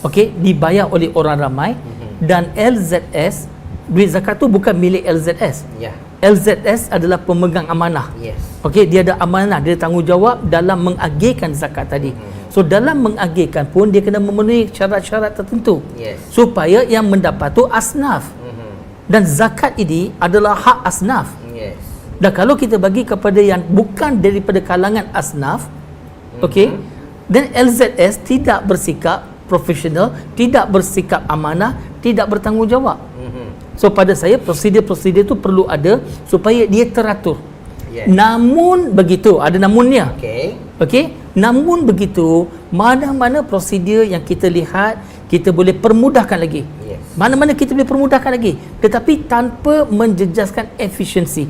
Speaker 2: Okey, dibayar oleh orang ramai. Dan LZS, duit zakat tu bukan milik LZS. LZS adalah pemegang amanah. Okey, dia ada amanah, dia tanggungjawab dalam mengagihkan zakat tadi. So dalam mengagihkan pun dia kena memenuhi syarat-syarat tertentu supaya yang mendapat tu asnaf. Dan zakat ini adalah hak asnaf. Dan kalau kita bagi kepada yang bukan daripada kalangan asnaf, okey, Dan LZS tidak bersikap profesional, tidak bersikap amanah, tidak bertanggungjawab. So pada saya prosedur-prosedur itu perlu ada supaya dia teratur. Namun begitu, ada namunnya. Okey. Namun begitu, mana-mana prosedur yang kita lihat kita boleh permudahkan lagi. Mana-mana kita boleh permudahkan lagi, tetapi tanpa menjejaskan efisiensi.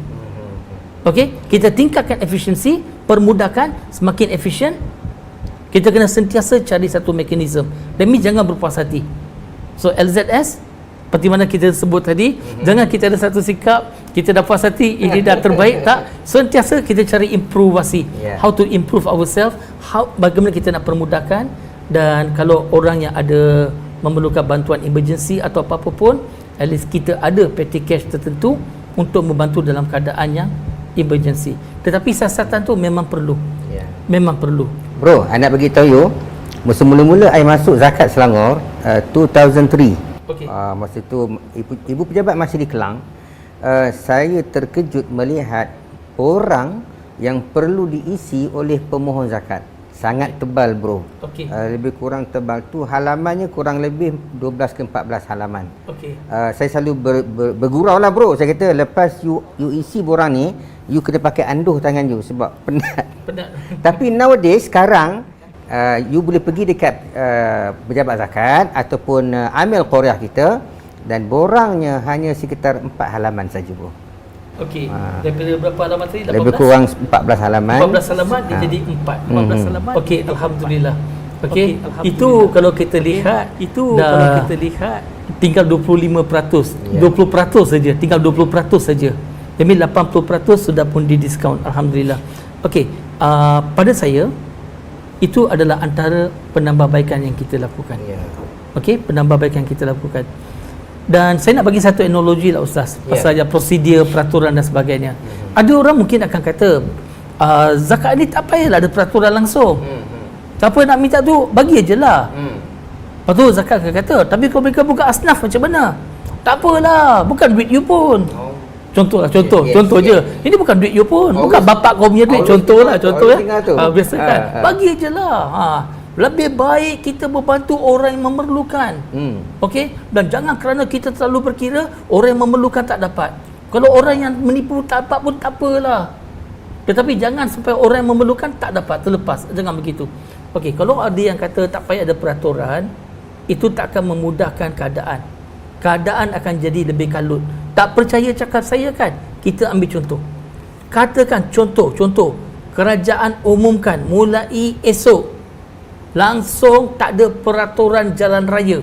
Speaker 2: Okey, kita tingkatkan efisiensi, permudahkan, semakin efisien. Kita kena sentiasa cari satu mekanisme. Demi jangan berpuas hati. So LZS seperti mana kita sebut tadi, jangan kita ada satu sikap kita dah puas hati ini dah terbaik, tak. Sentiasa kita cari improvasi, how to improve ourselves, bagaimana kita nak permudahkan. Dan kalau orang yang ada memerlukan bantuan emergency atau apa-apa pun, at least kita ada petty cash tertentu untuk membantu dalam keadaan yang emergency. Tetapi siasatan tu memang perlu. Memang perlu.
Speaker 1: Bro, I nak bagi tahu you, masa mula-mula I masuk zakat Selangor 2003. Masa tu ibu pejabat masih di Kelang. Saya terkejut melihat orang yang perlu diisi oleh pemohon zakat. Sangat tebal, bro. Lebih kurang tebal tu, halamannya kurang lebih 12 ke 14 halaman. Saya selalu bergurau lah, bro. Saya kata lepas you isi borang ni, you kena pakai anduh tangan you sebab penat. Tapi nowadays sekarang you boleh pergi dekat pejabat zakat ataupun amil qaryah kita dan borangnya hanya sekitar 4 halaman saja, bro.
Speaker 2: Daripada berapa halaman tadi? 18?
Speaker 1: Lebih kurang 14 halaman.
Speaker 2: 14 halaman dia jadi 4. 14 halaman. Alhamdulillah. Itu kalau kita lihat, tinggal 25%. 20% saja, tinggal 20% saja. Demi 80% sudah pun didiskaun, alhamdulillah. Pada saya itu adalah antara penambahbaikan yang kita lakukan. Penambahbaikan yang kita lakukan. Dan saya nak bagi satu analogi lah, Ustaz, pasal prosedur, peraturan dan sebagainya. Ada orang mungkin akan kata zakat ni tak payahlah ada peraturan langsung. Siapa nak minta tu bagi je lah. Lepas tu zakat akan kata, tapi kalau mereka buka asnaf macam mana? Tak apalah, bukan duit you pun. Contoh je. Ini bukan duit you pun, bukan bapak kau punya duit. Contoh biasa kan. Bagi je lah. Lebih baik kita membantu orang yang memerlukan. Dan jangan kerana kita terlalu berkira orang yang memerlukan tak dapat. Kalau orang yang menipu tak dapat pun tak apalah. Tetapi jangan sampai orang yang memerlukan tak dapat, terlepas. Jangan begitu. Kalau ada yang kata tak payah ada peraturan, itu tak akan memudahkan keadaan. Keadaan akan jadi lebih kalut. Tak percaya cakap saya kan? Kita ambil contoh. Katakan contoh, kerajaan umumkan mulai esok langsung tak ada peraturan jalan raya.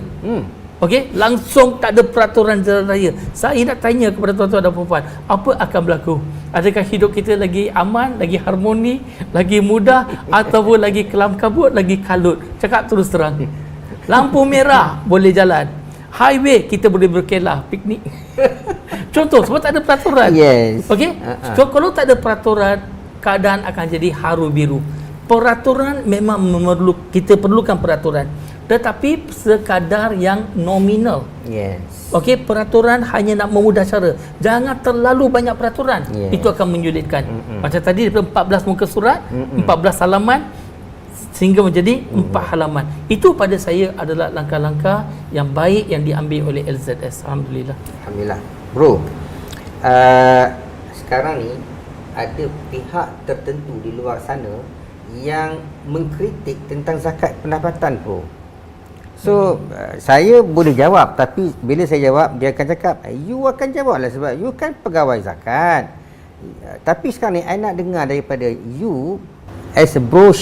Speaker 2: Langsung tak ada peraturan jalan raya. Saya nak tanya kepada tuan-tuan dan puan-puan, apa akan berlaku? Adakah hidup kita lagi aman, lagi harmoni, lagi mudah, ataupun lagi kelam kabut, lagi kalut? Cakap terus terang. Lampu merah boleh jalan, highway kita boleh berkelah, piknik. Contoh, sebab tak ada peraturan. So kalau tak ada peraturan, keadaan akan jadi haru biru. Peraturan memang kita perlukan peraturan, tetapi sekadar yang nominal. Peraturan hanya nak memudah cara. Jangan terlalu banyak peraturan. Itu akan menyulitkan. Macam tadi daripada 14 muka surat, 14 halaman sehingga menjadi 4 halaman. Itu pada saya adalah langkah-langkah yang baik yang diambil oleh LZS. Alhamdulillah.
Speaker 1: Bro, sekarang ni ada pihak tertentu di luar sana yang mengkritik tentang zakat pendapatan, bro. So saya boleh jawab, tapi bila saya jawab dia akan cakap, you akan jawablah sebab you kan pegawai zakat. Tapi sekarang ni I nak dengar daripada you as a Bro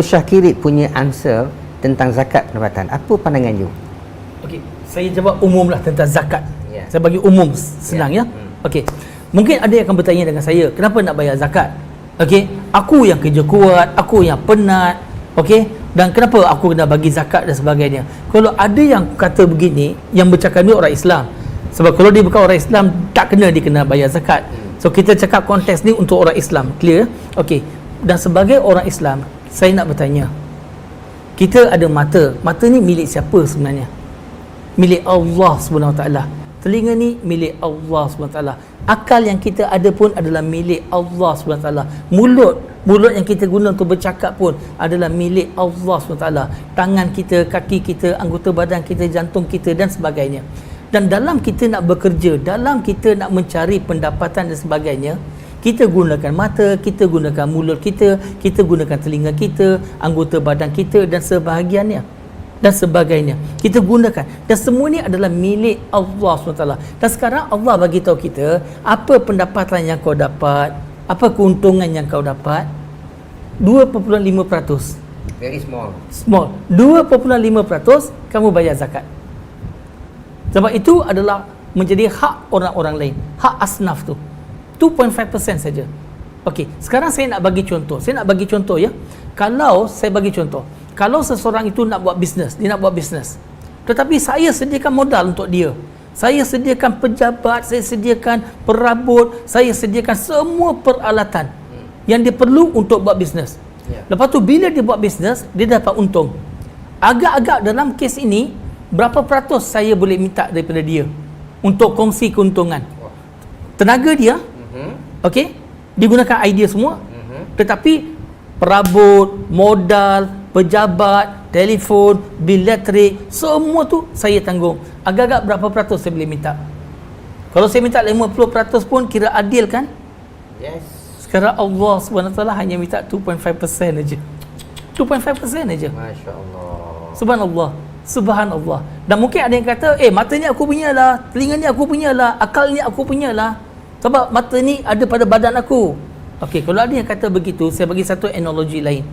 Speaker 1: Syahkirit punya answer tentang zakat pendapatan. Apa pandangan you?
Speaker 2: Saya jawab umumlah tentang zakat. Saya bagi umum senang ya. Mungkin ada yang akan bertanya dengan saya, kenapa nak bayar zakat? Aku yang kerja kuat, aku yang penat, dan kenapa aku kena bagi zakat dan sebagainya. Kalau ada yang kata begini, yang bercakap ni orang Islam. Sebab kalau dia bukan orang Islam, tak kena dia kena bayar zakat. So kita cakap konteks ni untuk orang Islam, clear? Dan sebagai orang Islam, saya nak bertanya, kita ada mata ni milik siapa sebenarnya? Milik Allah SWT. Telinga ni milik Allah SWT. Akal yang kita ada pun adalah milik Allah SWT. Mulut yang kita guna untuk bercakap pun adalah milik Allah SWT. Tangan kita, kaki kita, anggota badan kita, jantung kita dan sebagainya. Dan dalam kita nak bekerja, dalam kita nak mencari pendapatan dan sebagainya, kita gunakan mata, kita gunakan mulut kita gunakan telinga kita, anggota badan kita dan sebahagiannya dan sebagainya. Kita gunakan, dan semua ni adalah milik Allah SWT. Dan sekarang Allah bagi tahu kita apa pendapatan yang kau dapat, apa keuntungan yang kau dapat. 2.5%.
Speaker 1: Very small.
Speaker 2: 2.5% kamu bayar zakat. Sebab itu adalah menjadi hak orang-orang lain, hak asnaf tu. 2.5% saja. Okey, sekarang saya nak bagi contoh. Ya. Kalau saya bagi contoh, kalau seseorang itu nak buat bisnes, dia nak buat bisnes. Tetapi saya sediakan modal untuk dia. Saya sediakan pejabat, saya sediakan perabot, saya sediakan semua peralatan yang dia perlu untuk buat bisnes. Lepas tu bila dia buat bisnes, dia dapat untung. Agak-agak dalam kes ini, berapa peratus saya boleh minta daripada dia untuk kongsi keuntungan? Tenaga dia, okey, digunakan idea semua, tetapi perabot, modal, pejabat, telefon, bil elektrik, semua tu saya tanggung. Agak-agak berapa peratus saya boleh minta? Kalau saya minta 50% pun kira adil kan?
Speaker 1: Yes.
Speaker 2: Sekarang Allah SWT hanya minta 2.5% aja. 2.5% aja.
Speaker 1: Masya-Allah.
Speaker 2: Subhanallah. Dan mungkin ada yang kata, mata ni aku punya lah, telinga ni aku punya lah, akal ni aku punya lah, sebab mata ni ada pada badan aku. Okey, kalau ada yang kata begitu, saya bagi satu analogi lain.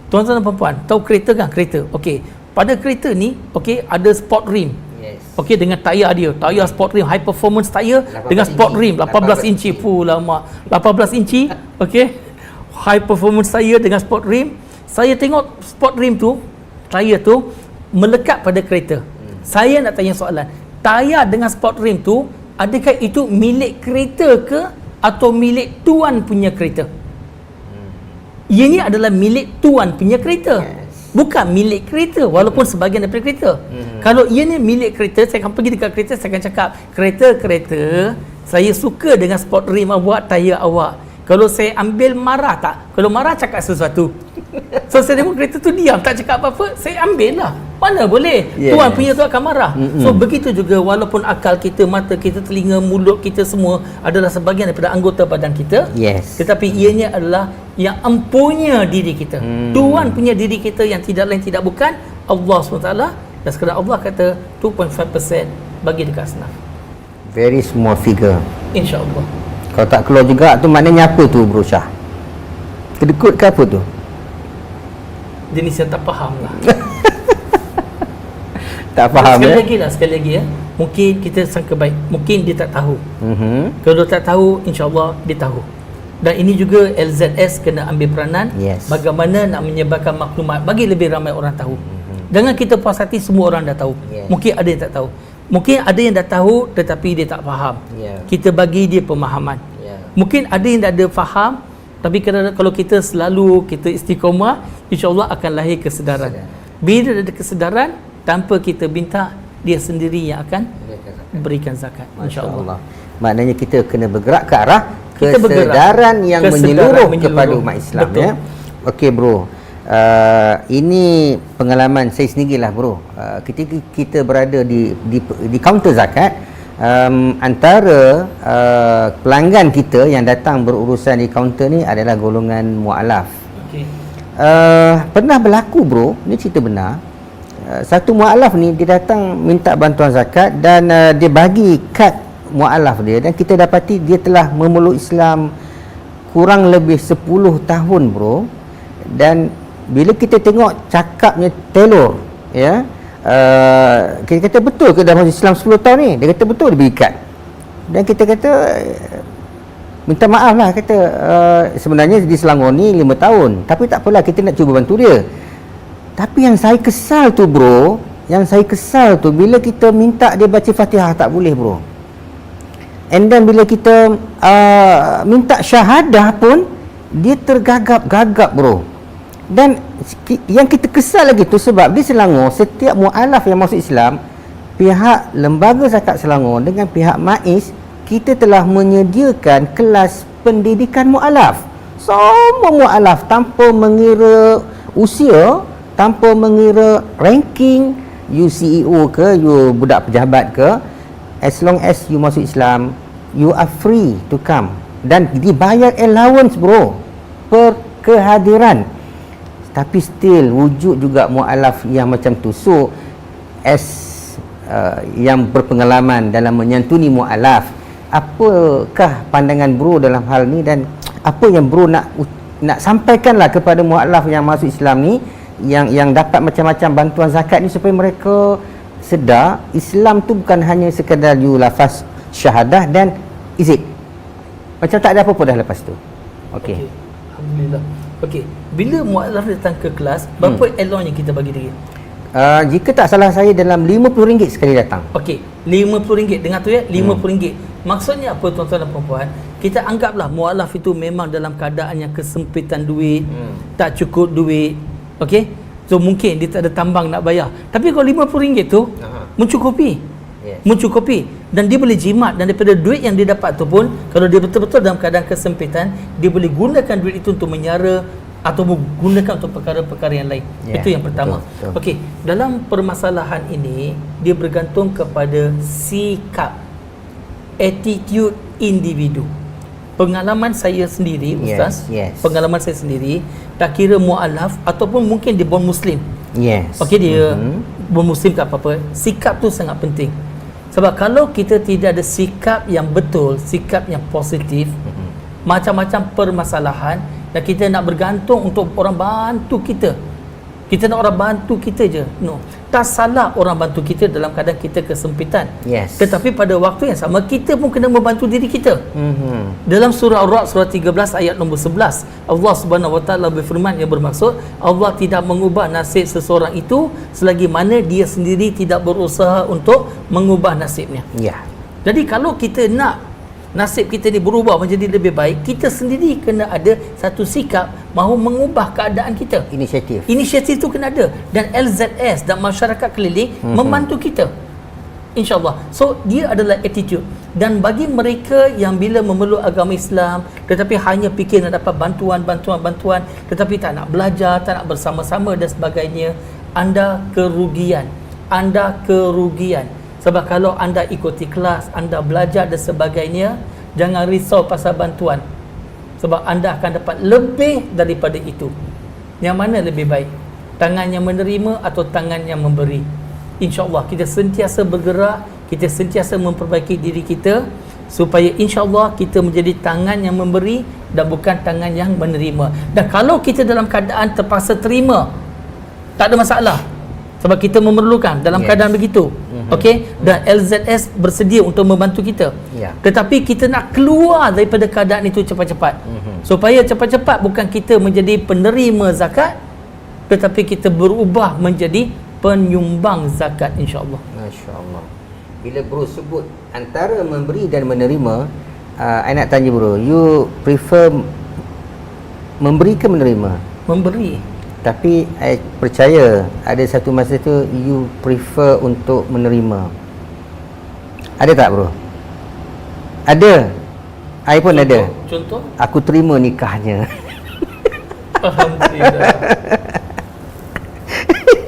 Speaker 2: Tuan-tuan dan puan-puan, tahu kereta kan? Kereta. Okey, pada kereta ni, okey, ada sport rim.
Speaker 1: Yes.
Speaker 2: Okey, dengan tayar dia, tayar sport rim, high performance tayar dengan sport rim 18 inci. Lama 18 inci. Okey, high performance tayar dengan sport rim. Saya tengok sport rim tu, tayar tu melekat pada kereta. Saya nak tanya soalan, tayar dengan sport rim tu, adakah itu milik kereta ke atau milik tuan punya kereta? Ianya adalah milik tuan punya kereta, bukan milik kereta, walaupun sebahagian daripada kereta. Kalau ianya milik kereta, saya akan pergi dekat kereta, saya akan cakap, kereta, saya suka dengan sport rim awak, tayar awak. Kalau saya ambil, marah tak? Kalau marah, cakap sesuatu. So saya tengok kereta tu diam, tak cakap apa-apa, saya ambil lah. Mana boleh? Tuan punya tu akan marah. So begitu juga, walaupun akal kita, mata kita, telinga, mulut kita semua adalah sebahagian daripada anggota badan kita, tetapi ianya adalah yang empunya diri kita. Tuan punya diri kita yang tidak lain tidak bukan Allah SWT. Dan sekarang Allah kata 2.5% bagi dekat asnaf.
Speaker 1: Very small figure.
Speaker 2: InsyaAllah.
Speaker 1: Kalau tak keluar juga tu maknanya apa tu Bro Shah? Kedekut ke apa tu?
Speaker 2: Jenis yang tak faham lah.
Speaker 1: Tak faham
Speaker 2: sekali lagi ya. Mungkin kita sangka baik, mungkin dia tak tahu. Kalau tak tahu, insya-Allah dia tahu. Dan ini juga LZS kena ambil peranan, bagaimana nak menyebarkan maklumat bagi lebih ramai orang tahu. Jangan kita puas hati semua orang dah tahu. Mungkin ada yang tak tahu. Mungkin ada yang dah tahu tetapi dia tak faham. Kita bagi dia pemahaman. Mungkin ada yang dah ada faham, tapi kalau kita selalu kita istiqamah, insya-Allah akan lahir kesedaran. Bila ada kesedaran, tanpa kita minta, dia sendiri yang akan berikan zakat, insya-Allah.
Speaker 1: Maknanya kita kena bergerak ke arah kesedaran yang menyeluruh kepada umat Islam. Betul. Ya. Okey bro. Ini pengalaman saya sendirilah bro. Ketika kita berada di kaunter zakat, antara pelanggan kita yang datang berurusan di kaunter ni adalah golongan mualaf. Pernah berlaku bro, ni cerita benar. Satu mualaf ni dia datang minta bantuan zakat dan dia bagi kad mualaf dia, dan kita dapati dia telah memeluk Islam kurang lebih 10 tahun bro. Dan bila kita tengok cakapnya telur, ya, kita kata betul ke dah masuk Islam 10 tahun ni? Dia kata betul, dia beri kad. Dan kita kata minta maaf lah, kata sebenarnya di Selangor ni 5 tahun, tapi tak apalah, kita nak cuba bantu dia. Tapi yang saya kesal tu bro, bila kita minta dia baca Fatihah, tak boleh bro. And then bila kita minta syahadah pun, dia tergagap-gagap bro. Dan yang kita kesal lagi tu sebab di Selangor, setiap mualaf yang masuk Islam, pihak Lembaga Zakat Selangor dengan pihak MAIS, kita telah menyediakan kelas pendidikan mualaf. Semua mualaf tanpa mengira usia, tanpa mengira ranking, you CEO ke, you budak pejabat ke, as long as you masuk Islam, you are free to come. Dan dibayar allowance bro per kehadiran. Tapi still wujud juga mualaf yang macam tu. So as yang berpengalaman dalam menyantuni mualaf, apakah pandangan bro dalam hal ni, dan apa yang bro nak sampaikanlah kepada mualaf yang masuk Islam ni, yang dapat macam-macam bantuan zakat ni, supaya mereka sedar Islam tu bukan hanya sekadar you lafaz syahadah dan is it, macam tak ada apa-apa dah lepas tu. Okey.
Speaker 2: Alhamdulillah. Okey, bila mualaf datang ke kelas, berapa allowance yang kita bagi dia?
Speaker 1: Jika tak salah saya dalam RM50 sekali datang.
Speaker 2: Okey, RM50. Dengar tu ya, RM50. Maksudnya apa tuan-tuan dan puan-puan? Kita anggaplah mualaf itu memang dalam keadaan yang kesempitan duit, tak cukup duit. Okey? So mungkin dia tak ada tambang nak bayar. Tapi kalau RM50 tu mencukupi. Mencukupi, dan dia boleh jimat, dan daripada duit yang dia dapat tu pun, kalau dia betul-betul dalam keadaan kesempitan, dia boleh gunakan duit itu untuk menyara atau menggunakan untuk perkara-perkara yang lain. Itu yang pertama. Okey, dalam permasalahan ini dia bergantung kepada sikap, attitude individu. Pengalaman saya sendiri, Ustaz, pengalaman saya sendiri, tak kira mualaf ataupun mungkin dia born Muslim. Okey, dia born Muslim tak apa-apa, sikap tu sangat penting. Sebab kalau kita tidak ada sikap yang betul, sikap yang positif, macam-macam permasalahan, dan kita nak bergantung untuk orang bantu kita, kita nak orang bantu kita je. No, tak salah orang bantu kita dalam keadaan kita kesempitan. Tetapi pada waktu yang sama, kita pun kena membantu diri kita. Dalam surah Ar-Ra'd surah 13 ayat nombor 11, Allah Subhanahu Wa Taala berfirman, yang bermaksud Allah tidak mengubah nasib seseorang itu selagi mana dia sendiri tidak berusaha untuk mengubah nasibnya. Jadi kalau kita nak nasib kita ni berubah menjadi lebih baik, kita sendiri kena ada satu sikap mahu mengubah keadaan kita. Inisiatif tu kena ada, dan LZS dan masyarakat keliling membantu kita, InsyaAllah. So dia adalah attitude. Dan bagi mereka yang bila memeluk agama Islam tetapi hanya fikir nak dapat bantuan, tetapi tak nak belajar, tak nak bersama-sama dan sebagainya, anda kerugian. Sebab kalau anda ikuti kelas, anda belajar dan sebagainya, jangan risau pasal bantuan. Sebab anda akan dapat lebih daripada itu. Yang mana lebih baik? Tangan yang menerima atau tangan yang memberi? InsyaAllah kita sentiasa bergerak, kita sentiasa memperbaiki diri kita, supaya insyaAllah kita menjadi tangan yang memberi dan bukan tangan yang menerima. Dan kalau kita dalam keadaan terpaksa terima, tak ada masalah, sebab kita memerlukan dalam keadaan begitu. Okey, dan LZS bersedia untuk membantu kita. Tetapi kita nak keluar daripada keadaan itu cepat-cepat. Supaya cepat-cepat bukan kita menjadi penerima zakat, tetapi kita berubah menjadi penyumbang zakat, insya-Allah.
Speaker 1: Masya-Allah. Bila bro sebut antara memberi dan menerima, I nak tanya bro, you prefer memberi ke menerima?
Speaker 2: Memberi.
Speaker 1: Tapi I percaya ada satu masa tu you prefer untuk menerima. Ada tak bro? Ada. I pun
Speaker 2: contoh,
Speaker 1: ada.
Speaker 2: Contoh?
Speaker 1: Aku terima nikahnya.
Speaker 2: Alhamdulillah.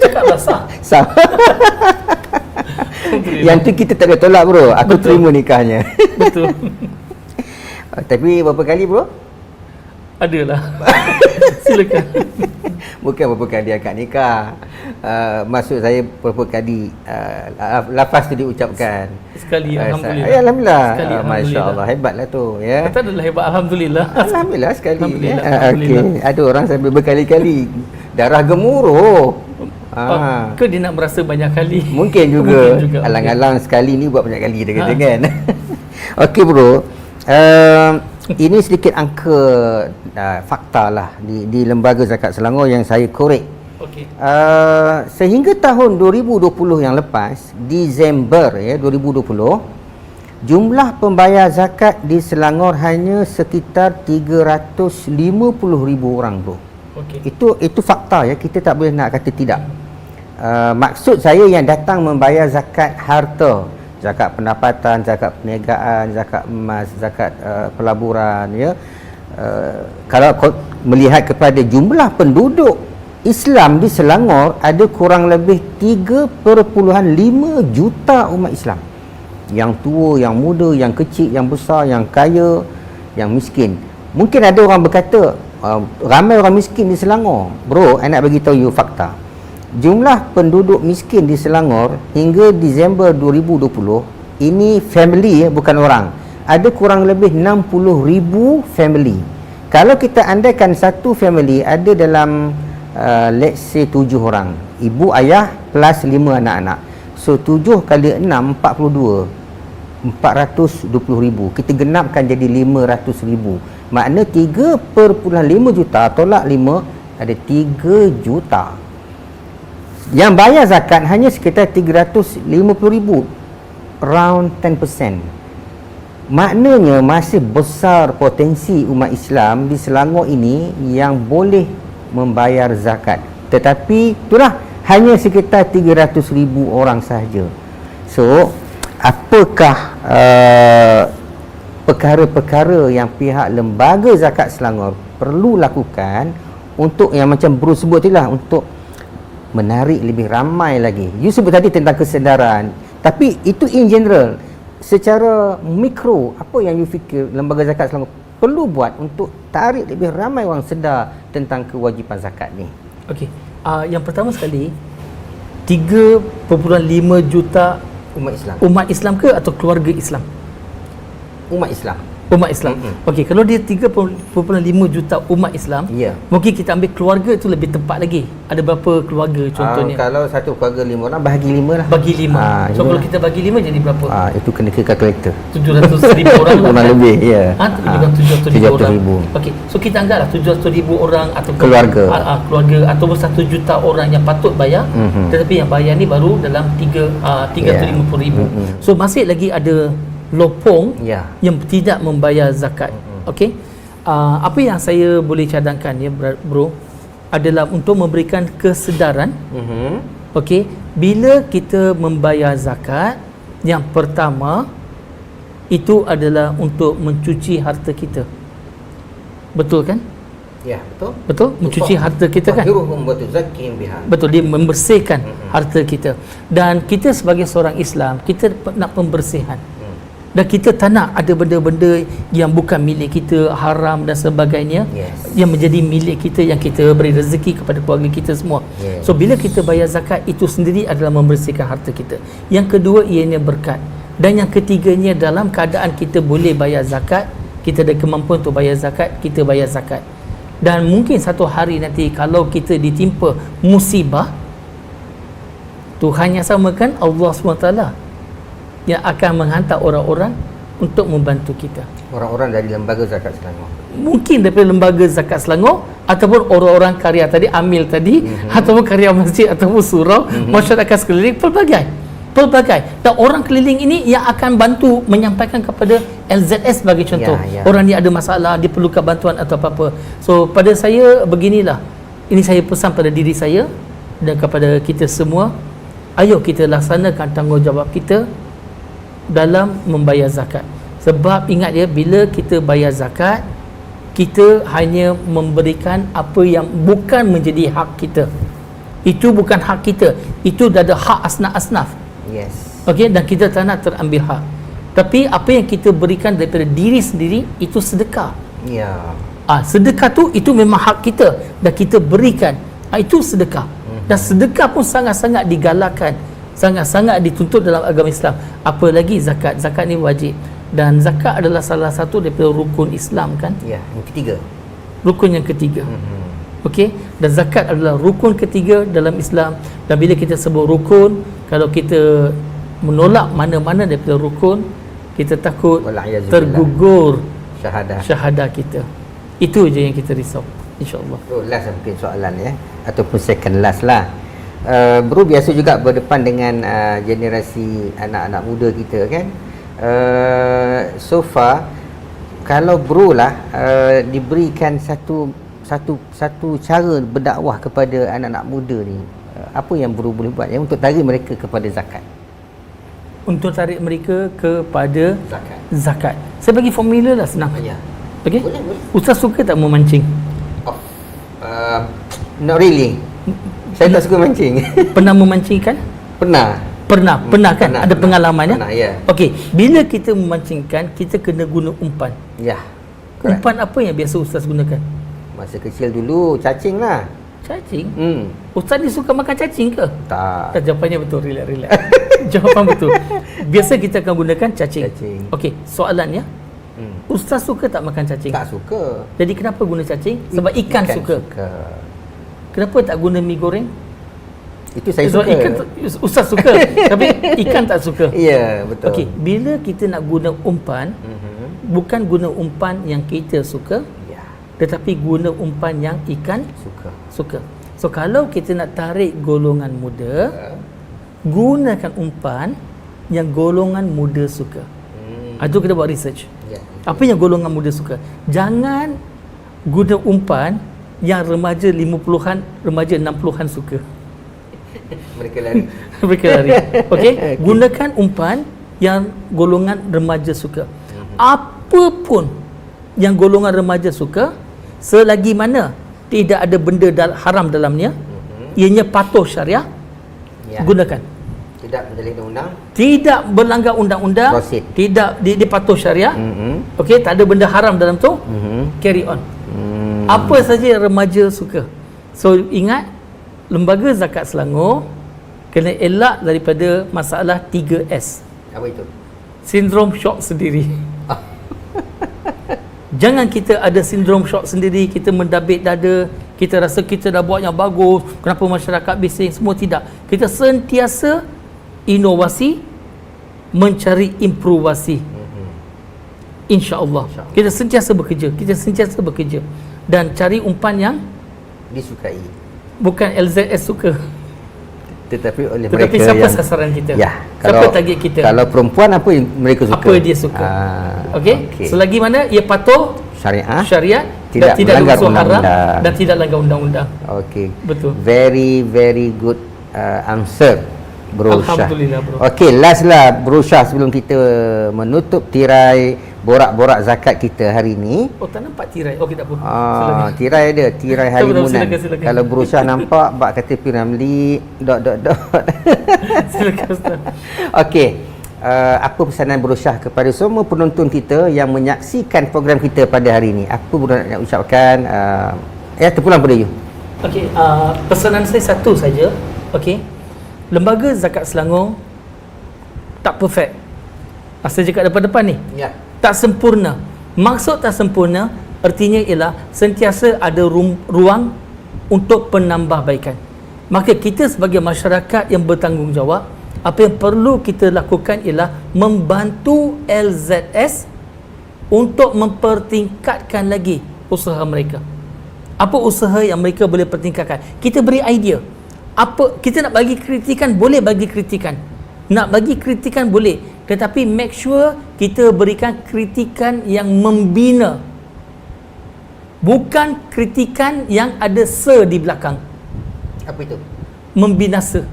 Speaker 2: Cakap basah.
Speaker 1: Yang tu kita tak ada tolak bro. Aku terima nikahnya.
Speaker 2: Betul.
Speaker 1: Tapi berapa kali bro?
Speaker 2: Adalah. Silakan.
Speaker 1: Bukan berapa kali akad nikah. Maksud saya berapa kali lafaz tu diucapkan.
Speaker 2: Sekali, alhamdulillah.
Speaker 1: Alhamdulillah.
Speaker 2: Sekali,
Speaker 1: Masya-Allah, hebatlah tu ya.
Speaker 2: Kata adalah hebat, alhamdulillah.
Speaker 1: Alhamdulillah sekali.
Speaker 2: Alhamdulillah,
Speaker 1: Ya.
Speaker 2: alhamdulillah.
Speaker 1: Okey, ada orang sampai berkali-kali darah gemuruh.
Speaker 2: Ke dia nak merasa banyak kali?
Speaker 1: Mungkin juga. Alang-alang sekali ni buat banyak kali dia kata kan. Okey bro. Ini sedikit angka fakta lah di Lembaga Zakat Selangor yang saya korek. Sehingga tahun 2020 yang lepas, Disember 2020, jumlah pembayar zakat di Selangor hanya sekitar 350,000 orang bro. Itu fakta ya, kita tak boleh nak kata tidak. maksud saya yang datang membayar zakat harta, zakat pendapatan, zakat perniagaan, zakat emas, zakat pelaburan, ya. Kalau melihat kepada jumlah penduduk Islam di Selangor, ada kurang lebih 3.5 juta umat Islam. Yang tua, yang muda, yang kecil, yang besar, yang kaya, yang miskin. Mungkin ada orang berkata, ramai orang miskin di Selangor. Bro, saya nak bagi tahu you fakta. Jumlah penduduk miskin di Selangor hingga Disember 2020, ini family, bukan orang, ada kurang lebih 60,000 family. Kalau kita andaikan satu family ada dalam let's say 7 orang, ibu ayah plus 5 anak-anak, so 7 kali 6 42, 420,000. Kita genapkan jadi 500,000. Makna 3.5 juta tolak 5 ada 3 juta. Yang bayar zakat hanya sekitar 350,000, around 10%. Maknanya masih besar potensi umat Islam di Selangor ini yang boleh membayar zakat. Tetapi itulah hanya sekitar 300,000 orang sahaja. So, apakah perkara-perkara yang pihak lembaga zakat Selangor perlu lakukan untuk yang macam Bro sebut itulah, untuk menarik lebih ramai lagi. You sebut tadi tentang kesedaran, tapi itu in general. Secara mikro, apa yang you fikir lembaga zakat Selangor perlu buat untuk tarik lebih ramai orang sedar tentang kewajipan zakat ni?
Speaker 2: Okey, yang pertama sekali, 3.5 juta umat Islam ke atau keluarga Islam?
Speaker 1: Umat Islam.
Speaker 2: Umat Islam. Okey, kalau dia 3.5 juta umat Islam, mungkin kita ambil keluarga tu lebih tepat lagi. Ada berapa keluarga contohnya?
Speaker 1: Kalau satu keluarga 5 orang, bahagi 5 lah.
Speaker 2: Bagi 5. So kalau kita bagi 5 jadi berapa?
Speaker 1: Itu kena ke kalkulator.
Speaker 2: 700,000 orang lah.
Speaker 1: Orang lebih, ya.
Speaker 2: Lebih 700,000 orang. Okey, so kita anggaplah 700,000 orang atau
Speaker 1: keluarga.
Speaker 2: Keluarga ataupun 1 juta orang yang patut bayar, tetapi yang bayar ni baru dalam 350,000. So masih lagi ada lopong yang tidak membayar zakat. Okey, apa yang saya boleh cadangkan ya bro adalah untuk memberikan kesedaran. Okey, bila kita membayar zakat, yang pertama itu adalah untuk mencuci harta kita. Betul kan?
Speaker 1: Ya, betul.
Speaker 2: Betul, mencuci harta kita kan? Betul, dia membersihkan harta kita. Dan kita sebagai seorang Islam, kita nak pembersihan. Dan kita tak nak ada benda-benda yang bukan milik kita, haram dan sebagainya, yang menjadi milik kita, yang kita beri rezeki kepada keluarga kita semua. So bila kita bayar zakat, itu sendiri adalah membersihkan harta kita. Yang kedua, ianya berkat. Dan yang ketiganya, dalam keadaan kita boleh bayar zakat, kita ada kemampuan untuk bayar zakat, kita bayar zakat. Dan mungkin satu hari nanti kalau kita ditimpa musibah, Tuhan yang samakan Allah SWT yang akan menghantar orang-orang untuk membantu kita.
Speaker 1: Orang-orang dari lembaga zakat Selangor.
Speaker 2: Mungkin daripada lembaga zakat Selangor, ataupun orang-orang karya tadi, amil tadi, ataupun karya masjid, ataupun surau, masyarakat sekeliling, pelbagai. Dan orang keliling ini yang akan bantu menyampaikan kepada LZS sebagai contoh. Orang ni ada masalah, dia perlukan bantuan atau apa-apa. So pada saya beginilah, ini saya pesan pada diri saya dan kepada kita semua, ayo kita laksanakan tanggungjawab kita dalam membayar zakat. Sebab ingat ya, bila kita bayar zakat, kita hanya memberikan apa yang bukan menjadi hak kita. Itu bukan hak kita, itu dah ada hak asnaf-asnaf. Okey, dan kita tak nak terambil hak. Tapi apa yang kita berikan daripada diri sendiri, itu sedekah. Sedekah tu, itu memang hak kita dan kita berikan. Itu sedekah. Dan sedekah pun sangat-sangat digalakkan, sangat-sangat dituntut dalam agama Islam. Apalagi zakat. Zakat ni wajib. Dan zakat adalah salah satu daripada rukun Islam kan?
Speaker 1: Yang ketiga.
Speaker 2: Rukun yang ketiga. Okey, dan zakat adalah rukun ketiga dalam Islam. Dan bila kita sebut rukun, kalau kita menolak mana-mana daripada rukun, kita takut tergugur syahadah kita. Itu je yang kita risau, insya-Allah.
Speaker 1: Last mungkin soalan ya, ataupun second last lah. Bro biasa juga berdepan dengan generasi anak-anak muda kita kan. So far, kalau bro lah diberikan satu cara berdakwah kepada anak-anak muda ni, apa yang guru boleh buat untuk tarik mereka kepada zakat?
Speaker 2: Untuk tarik mereka kepada
Speaker 1: Zakat.
Speaker 2: zakat. Saya bagi formula lah, senang.
Speaker 1: Ya.
Speaker 2: Okey?
Speaker 1: Boleh.
Speaker 2: Ustaz suka tak memancing?
Speaker 1: Oh, not really. Saya tak suka mancing.
Speaker 2: Pernah memancing kan?
Speaker 1: Pernah.
Speaker 2: Pernah kan? Ada pengalaman ya?
Speaker 1: Pernah, ya.
Speaker 2: Okey, bila kita memancingkan, kita kena guna umpan.
Speaker 1: Ya. Correct.
Speaker 2: Umpan apa yang biasa ustaz gunakan?
Speaker 1: Masa kecil dulu cacing lah.
Speaker 2: Cacing?
Speaker 1: Ustaz
Speaker 2: Ustaz ni suka makan cacing ke?
Speaker 1: Tak.
Speaker 2: Tak, jawapannya betul. Relax. Jawapan betul. Biasa kita akan gunakan cacing. Okey, soalannya, ustaz suka tak makan cacing?
Speaker 1: Tak suka.
Speaker 2: Jadi kenapa guna cacing? Sebab ikan suka. Kenapa tak guna mi goreng?
Speaker 1: Itu saya
Speaker 2: Sebab
Speaker 1: suka.
Speaker 2: ikan ustaz suka, tapi ikan tak suka.
Speaker 1: Ya, betul.
Speaker 2: Okey, bila kita nak guna umpan, bukan guna umpan yang kita suka,
Speaker 1: Ya,
Speaker 2: tetapi guna umpan yang ikan suka. So kalau kita nak tarik golongan muda, gunakan umpan yang golongan muda suka. Itu kita buat research.
Speaker 1: Ya.
Speaker 2: Apa yang golongan muda suka? Jangan guna umpan yang remaja 50-an, remaja 60-an suka.
Speaker 1: Mereka lari.
Speaker 2: Mereka lari. Okey, gunakan umpan yang golongan remaja suka. Apa pun yang golongan remaja suka, selagi mana tidak ada benda haram dalamnya, ianya patuh syariah,
Speaker 1: Ya.
Speaker 2: gunakan.
Speaker 1: Tidak menyalahi undang-undang.
Speaker 2: Tidak berlanggar undang-undang,
Speaker 1: Proceed.
Speaker 2: tidak dia patuh syariah. Okey, tak ada benda haram dalam tu. Carry on. Apa saja yang remaja suka. So ingat, Lembaga Zakat Selangor kena elak daripada masalah 3S.
Speaker 1: Apa itu?
Speaker 2: Sindrom syok sendiri. Jangan kita ada sindrom syok sendiri, kita mendabik dada, kita rasa kita dah buat yang bagus, kenapa masyarakat bising, semua tidak. Kita sentiasa inovasi, mencari improvasi. InsyaAllah. Kita sentiasa bekerja. Dan cari umpan yang
Speaker 1: Disukai.
Speaker 2: bukan LZS suka.
Speaker 1: Tetapi oleh
Speaker 2: Tetapi
Speaker 1: mereka
Speaker 2: siapa
Speaker 1: yang
Speaker 2: sasaran kita?
Speaker 1: Ya.
Speaker 2: Siapa target kita?
Speaker 1: Kalau perempuan, apa yang mereka suka?
Speaker 2: Apa dia suka? Okey. Selagi mana ia patuh syariat dan tidak
Speaker 1: melanggar
Speaker 2: unsur haram
Speaker 1: undang-undang.
Speaker 2: dan tidak langgar undang-undang.
Speaker 1: Okey.
Speaker 2: Betul.
Speaker 1: Very good answer, Bro Syah.
Speaker 2: Alhamdulillah, bro.
Speaker 1: Okey, last lah Bro Syah, sebelum kita menutup tirai borak-borak zakat kita hari ni.
Speaker 2: Oh, tak nampak tirai. Okey, tak apa. Silakan.
Speaker 1: Tirai ada, tirai halimunan.
Speaker 2: Silakan.
Speaker 1: Kalau Bro Syah nampak bak kata Piramli ...
Speaker 2: Silakan Ustaz.
Speaker 1: Okey. Apa pesanan Bro Syah kepada semua penonton kita yang menyaksikan program kita pada hari ini? Apa Bro nak ucapkan? Terpulang pada you.
Speaker 2: Okey, pesanan saya satu saja. Okey. Lembaga Zakat Selangor tak perfect. Saya cakap depan-depan ni.
Speaker 1: Ya.
Speaker 2: Tak sempurna. Maksud tak sempurna artinya ialah sentiasa ada ruang untuk penambahbaikan. Maka kita sebagai masyarakat yang bertanggungjawab, apa yang perlu kita lakukan ialah membantu LZS untuk mempertingkatkan lagi usaha mereka. Apa usaha yang mereka boleh pertingkatkan? Kita beri idea. Apa kita nak bagi kritikan, boleh bagi kritikan. Nak bagi kritikan boleh, tetapi make sure kita berikan kritikan yang membina, bukan kritikan yang ada di belakang.
Speaker 1: Apa itu?
Speaker 2: Membinasa.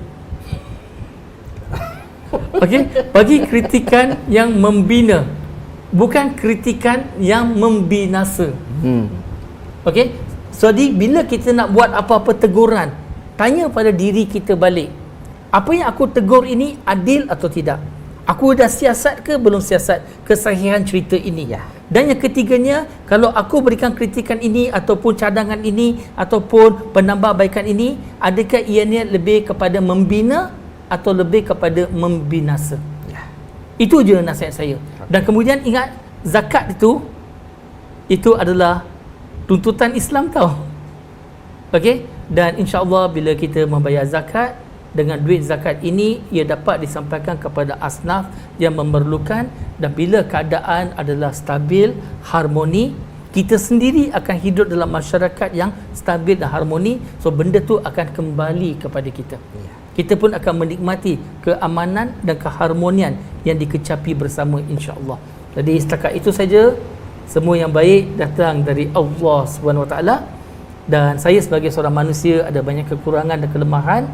Speaker 2: Okey, bagi kritikan yang membina, bukan kritikan yang membinasa. Okey, jadi bila kita nak buat apa-apa teguran, tanya pada diri kita balik, apa yang aku tegur ini adil atau tidak? Aku dah siasat ke belum siasat kesahihan cerita ini?
Speaker 1: Ya.
Speaker 2: Dan yang ketiganya, kalau aku berikan kritikan ini ataupun cadangan ini ataupun penambahbaikan ini, adakah ianya lebih kepada membina atau lebih kepada membinasa?
Speaker 1: Ya.
Speaker 2: Itu je nasihat saya. Dan kemudian ingat, zakat itu adalah tuntutan Islam tau. Okey? Dan insya-Allah bila kita membayar zakat, dengan duit zakat ini ia dapat disampaikan kepada asnaf yang memerlukan, dan bila keadaan adalah stabil, harmoni, kita sendiri akan hidup dalam masyarakat yang stabil dan harmoni. So benda tu akan kembali kepada kita. Kita pun akan menikmati keamanan dan keharmonian yang dikecapi bersama, insya-Allah. Jadi setakat itu saja. Semua yang baik datang dari Allah Subhanahu Wa Taala, dan saya sebagai seorang manusia ada banyak kekurangan dan kelemahan.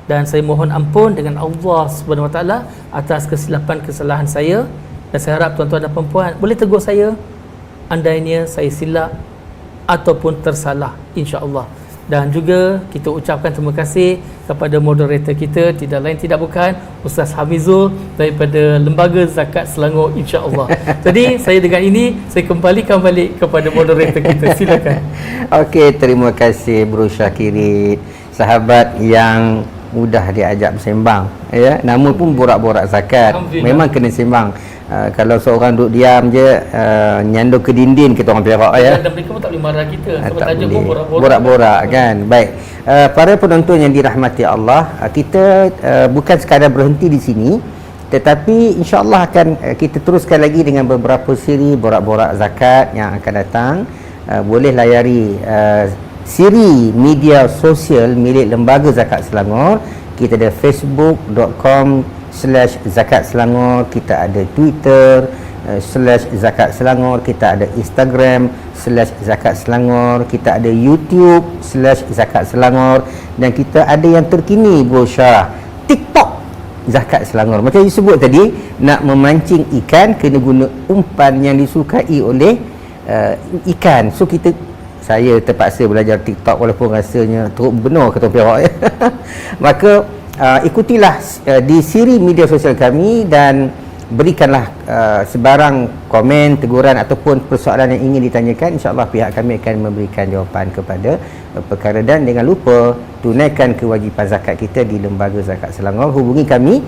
Speaker 2: dan saya mohon ampun dengan Allah Subhanahu Wa Taala atas kesilapan kesalahan saya, dan saya harap tuan-tuan dan puan-puan boleh tegur saya andainya saya silap ataupun tersalah, insya-Allah. Dan juga kita ucapkan terima kasih kepada moderator kita, tidak lain tidak bukan Ustaz Hamizul daripada Lembaga Zakat Selangor, insya-Allah. Jadi saya dengan ini saya kembalikan balik kepada moderator kita. Silakan.
Speaker 1: Okey, terima kasih Bro Syakiri, sahabat yang mudah diajak bersembang, ya. Nama pun borak-borak zakat, memang kena sembang. Kalau seorang duduk diam je, nyandung ke dinding, kita orang Perak, ya.
Speaker 2: Dan mereka pun tak boleh marah kita sebab
Speaker 1: Tak
Speaker 2: tajuk pun
Speaker 1: boleh.
Speaker 2: borak-borak.
Speaker 1: Borak-borak kan. Baik. Para penonton yang dirahmati Allah, kita bukan sekadar berhenti di sini, tetapi insya-Allah akan kita teruskan lagi dengan beberapa siri borak-borak zakat yang akan datang. Boleh layari siri media sosial milik Lembaga Zakat Selangor. Kita ada facebook.com/zakat Selangor, kita ada Twitter /zakat Selangor, kita ada Instagram /zakat Selangor, kita ada YouTube /zakat Selangor, dan kita ada yang terkini Bro Syah, TikTok Zakat Selangor. Macam you sebut tadi, nak memancing ikan kena guna umpan yang disukai oleh ikan. So saya terpaksa belajar TikTok walaupun rasanya teruk benar kata Perak, ya. Maka ikutilah di siri media sosial kami dan berikanlah sebarang komen, teguran ataupun persoalan yang ingin ditanyakan. InsyaAllah pihak kami akan memberikan jawapan kepada perkara, dan jangan lupa tunaikan kewajipan zakat kita di Lembaga Zakat Selangor. Hubungi kami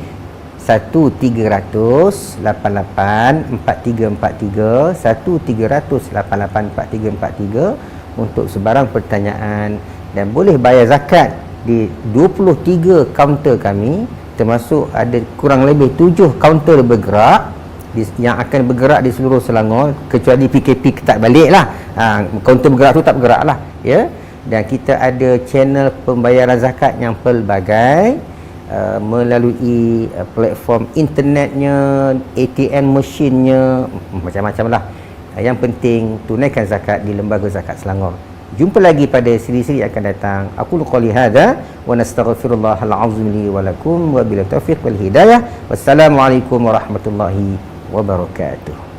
Speaker 1: 1300884343 1300884343 untuk sebarang pertanyaan, dan boleh bayar zakat di 23 kaunter kami, termasuk ada kurang lebih 7 kaunter bergerak yang akan bergerak di seluruh Selangor, kecuali PKP ketat balik lah. Kaunter bergerak tu tak bergerak lah, ya. Dan kita ada channel pembayaran zakat yang pelbagai, melalui platform internetnya, ATM mesinnya, macam-macam lah. Yang penting tunaikan zakat di Lembaga Zakat Selangor. Jumpa lagi pada siri-siri yang akan datang. Aku qouli hadza wa nastaghfirullahal azim li wa lakum wa bil taufiq wal hidayah. Wassalamualaikum warahmatullahi wabarakatuh.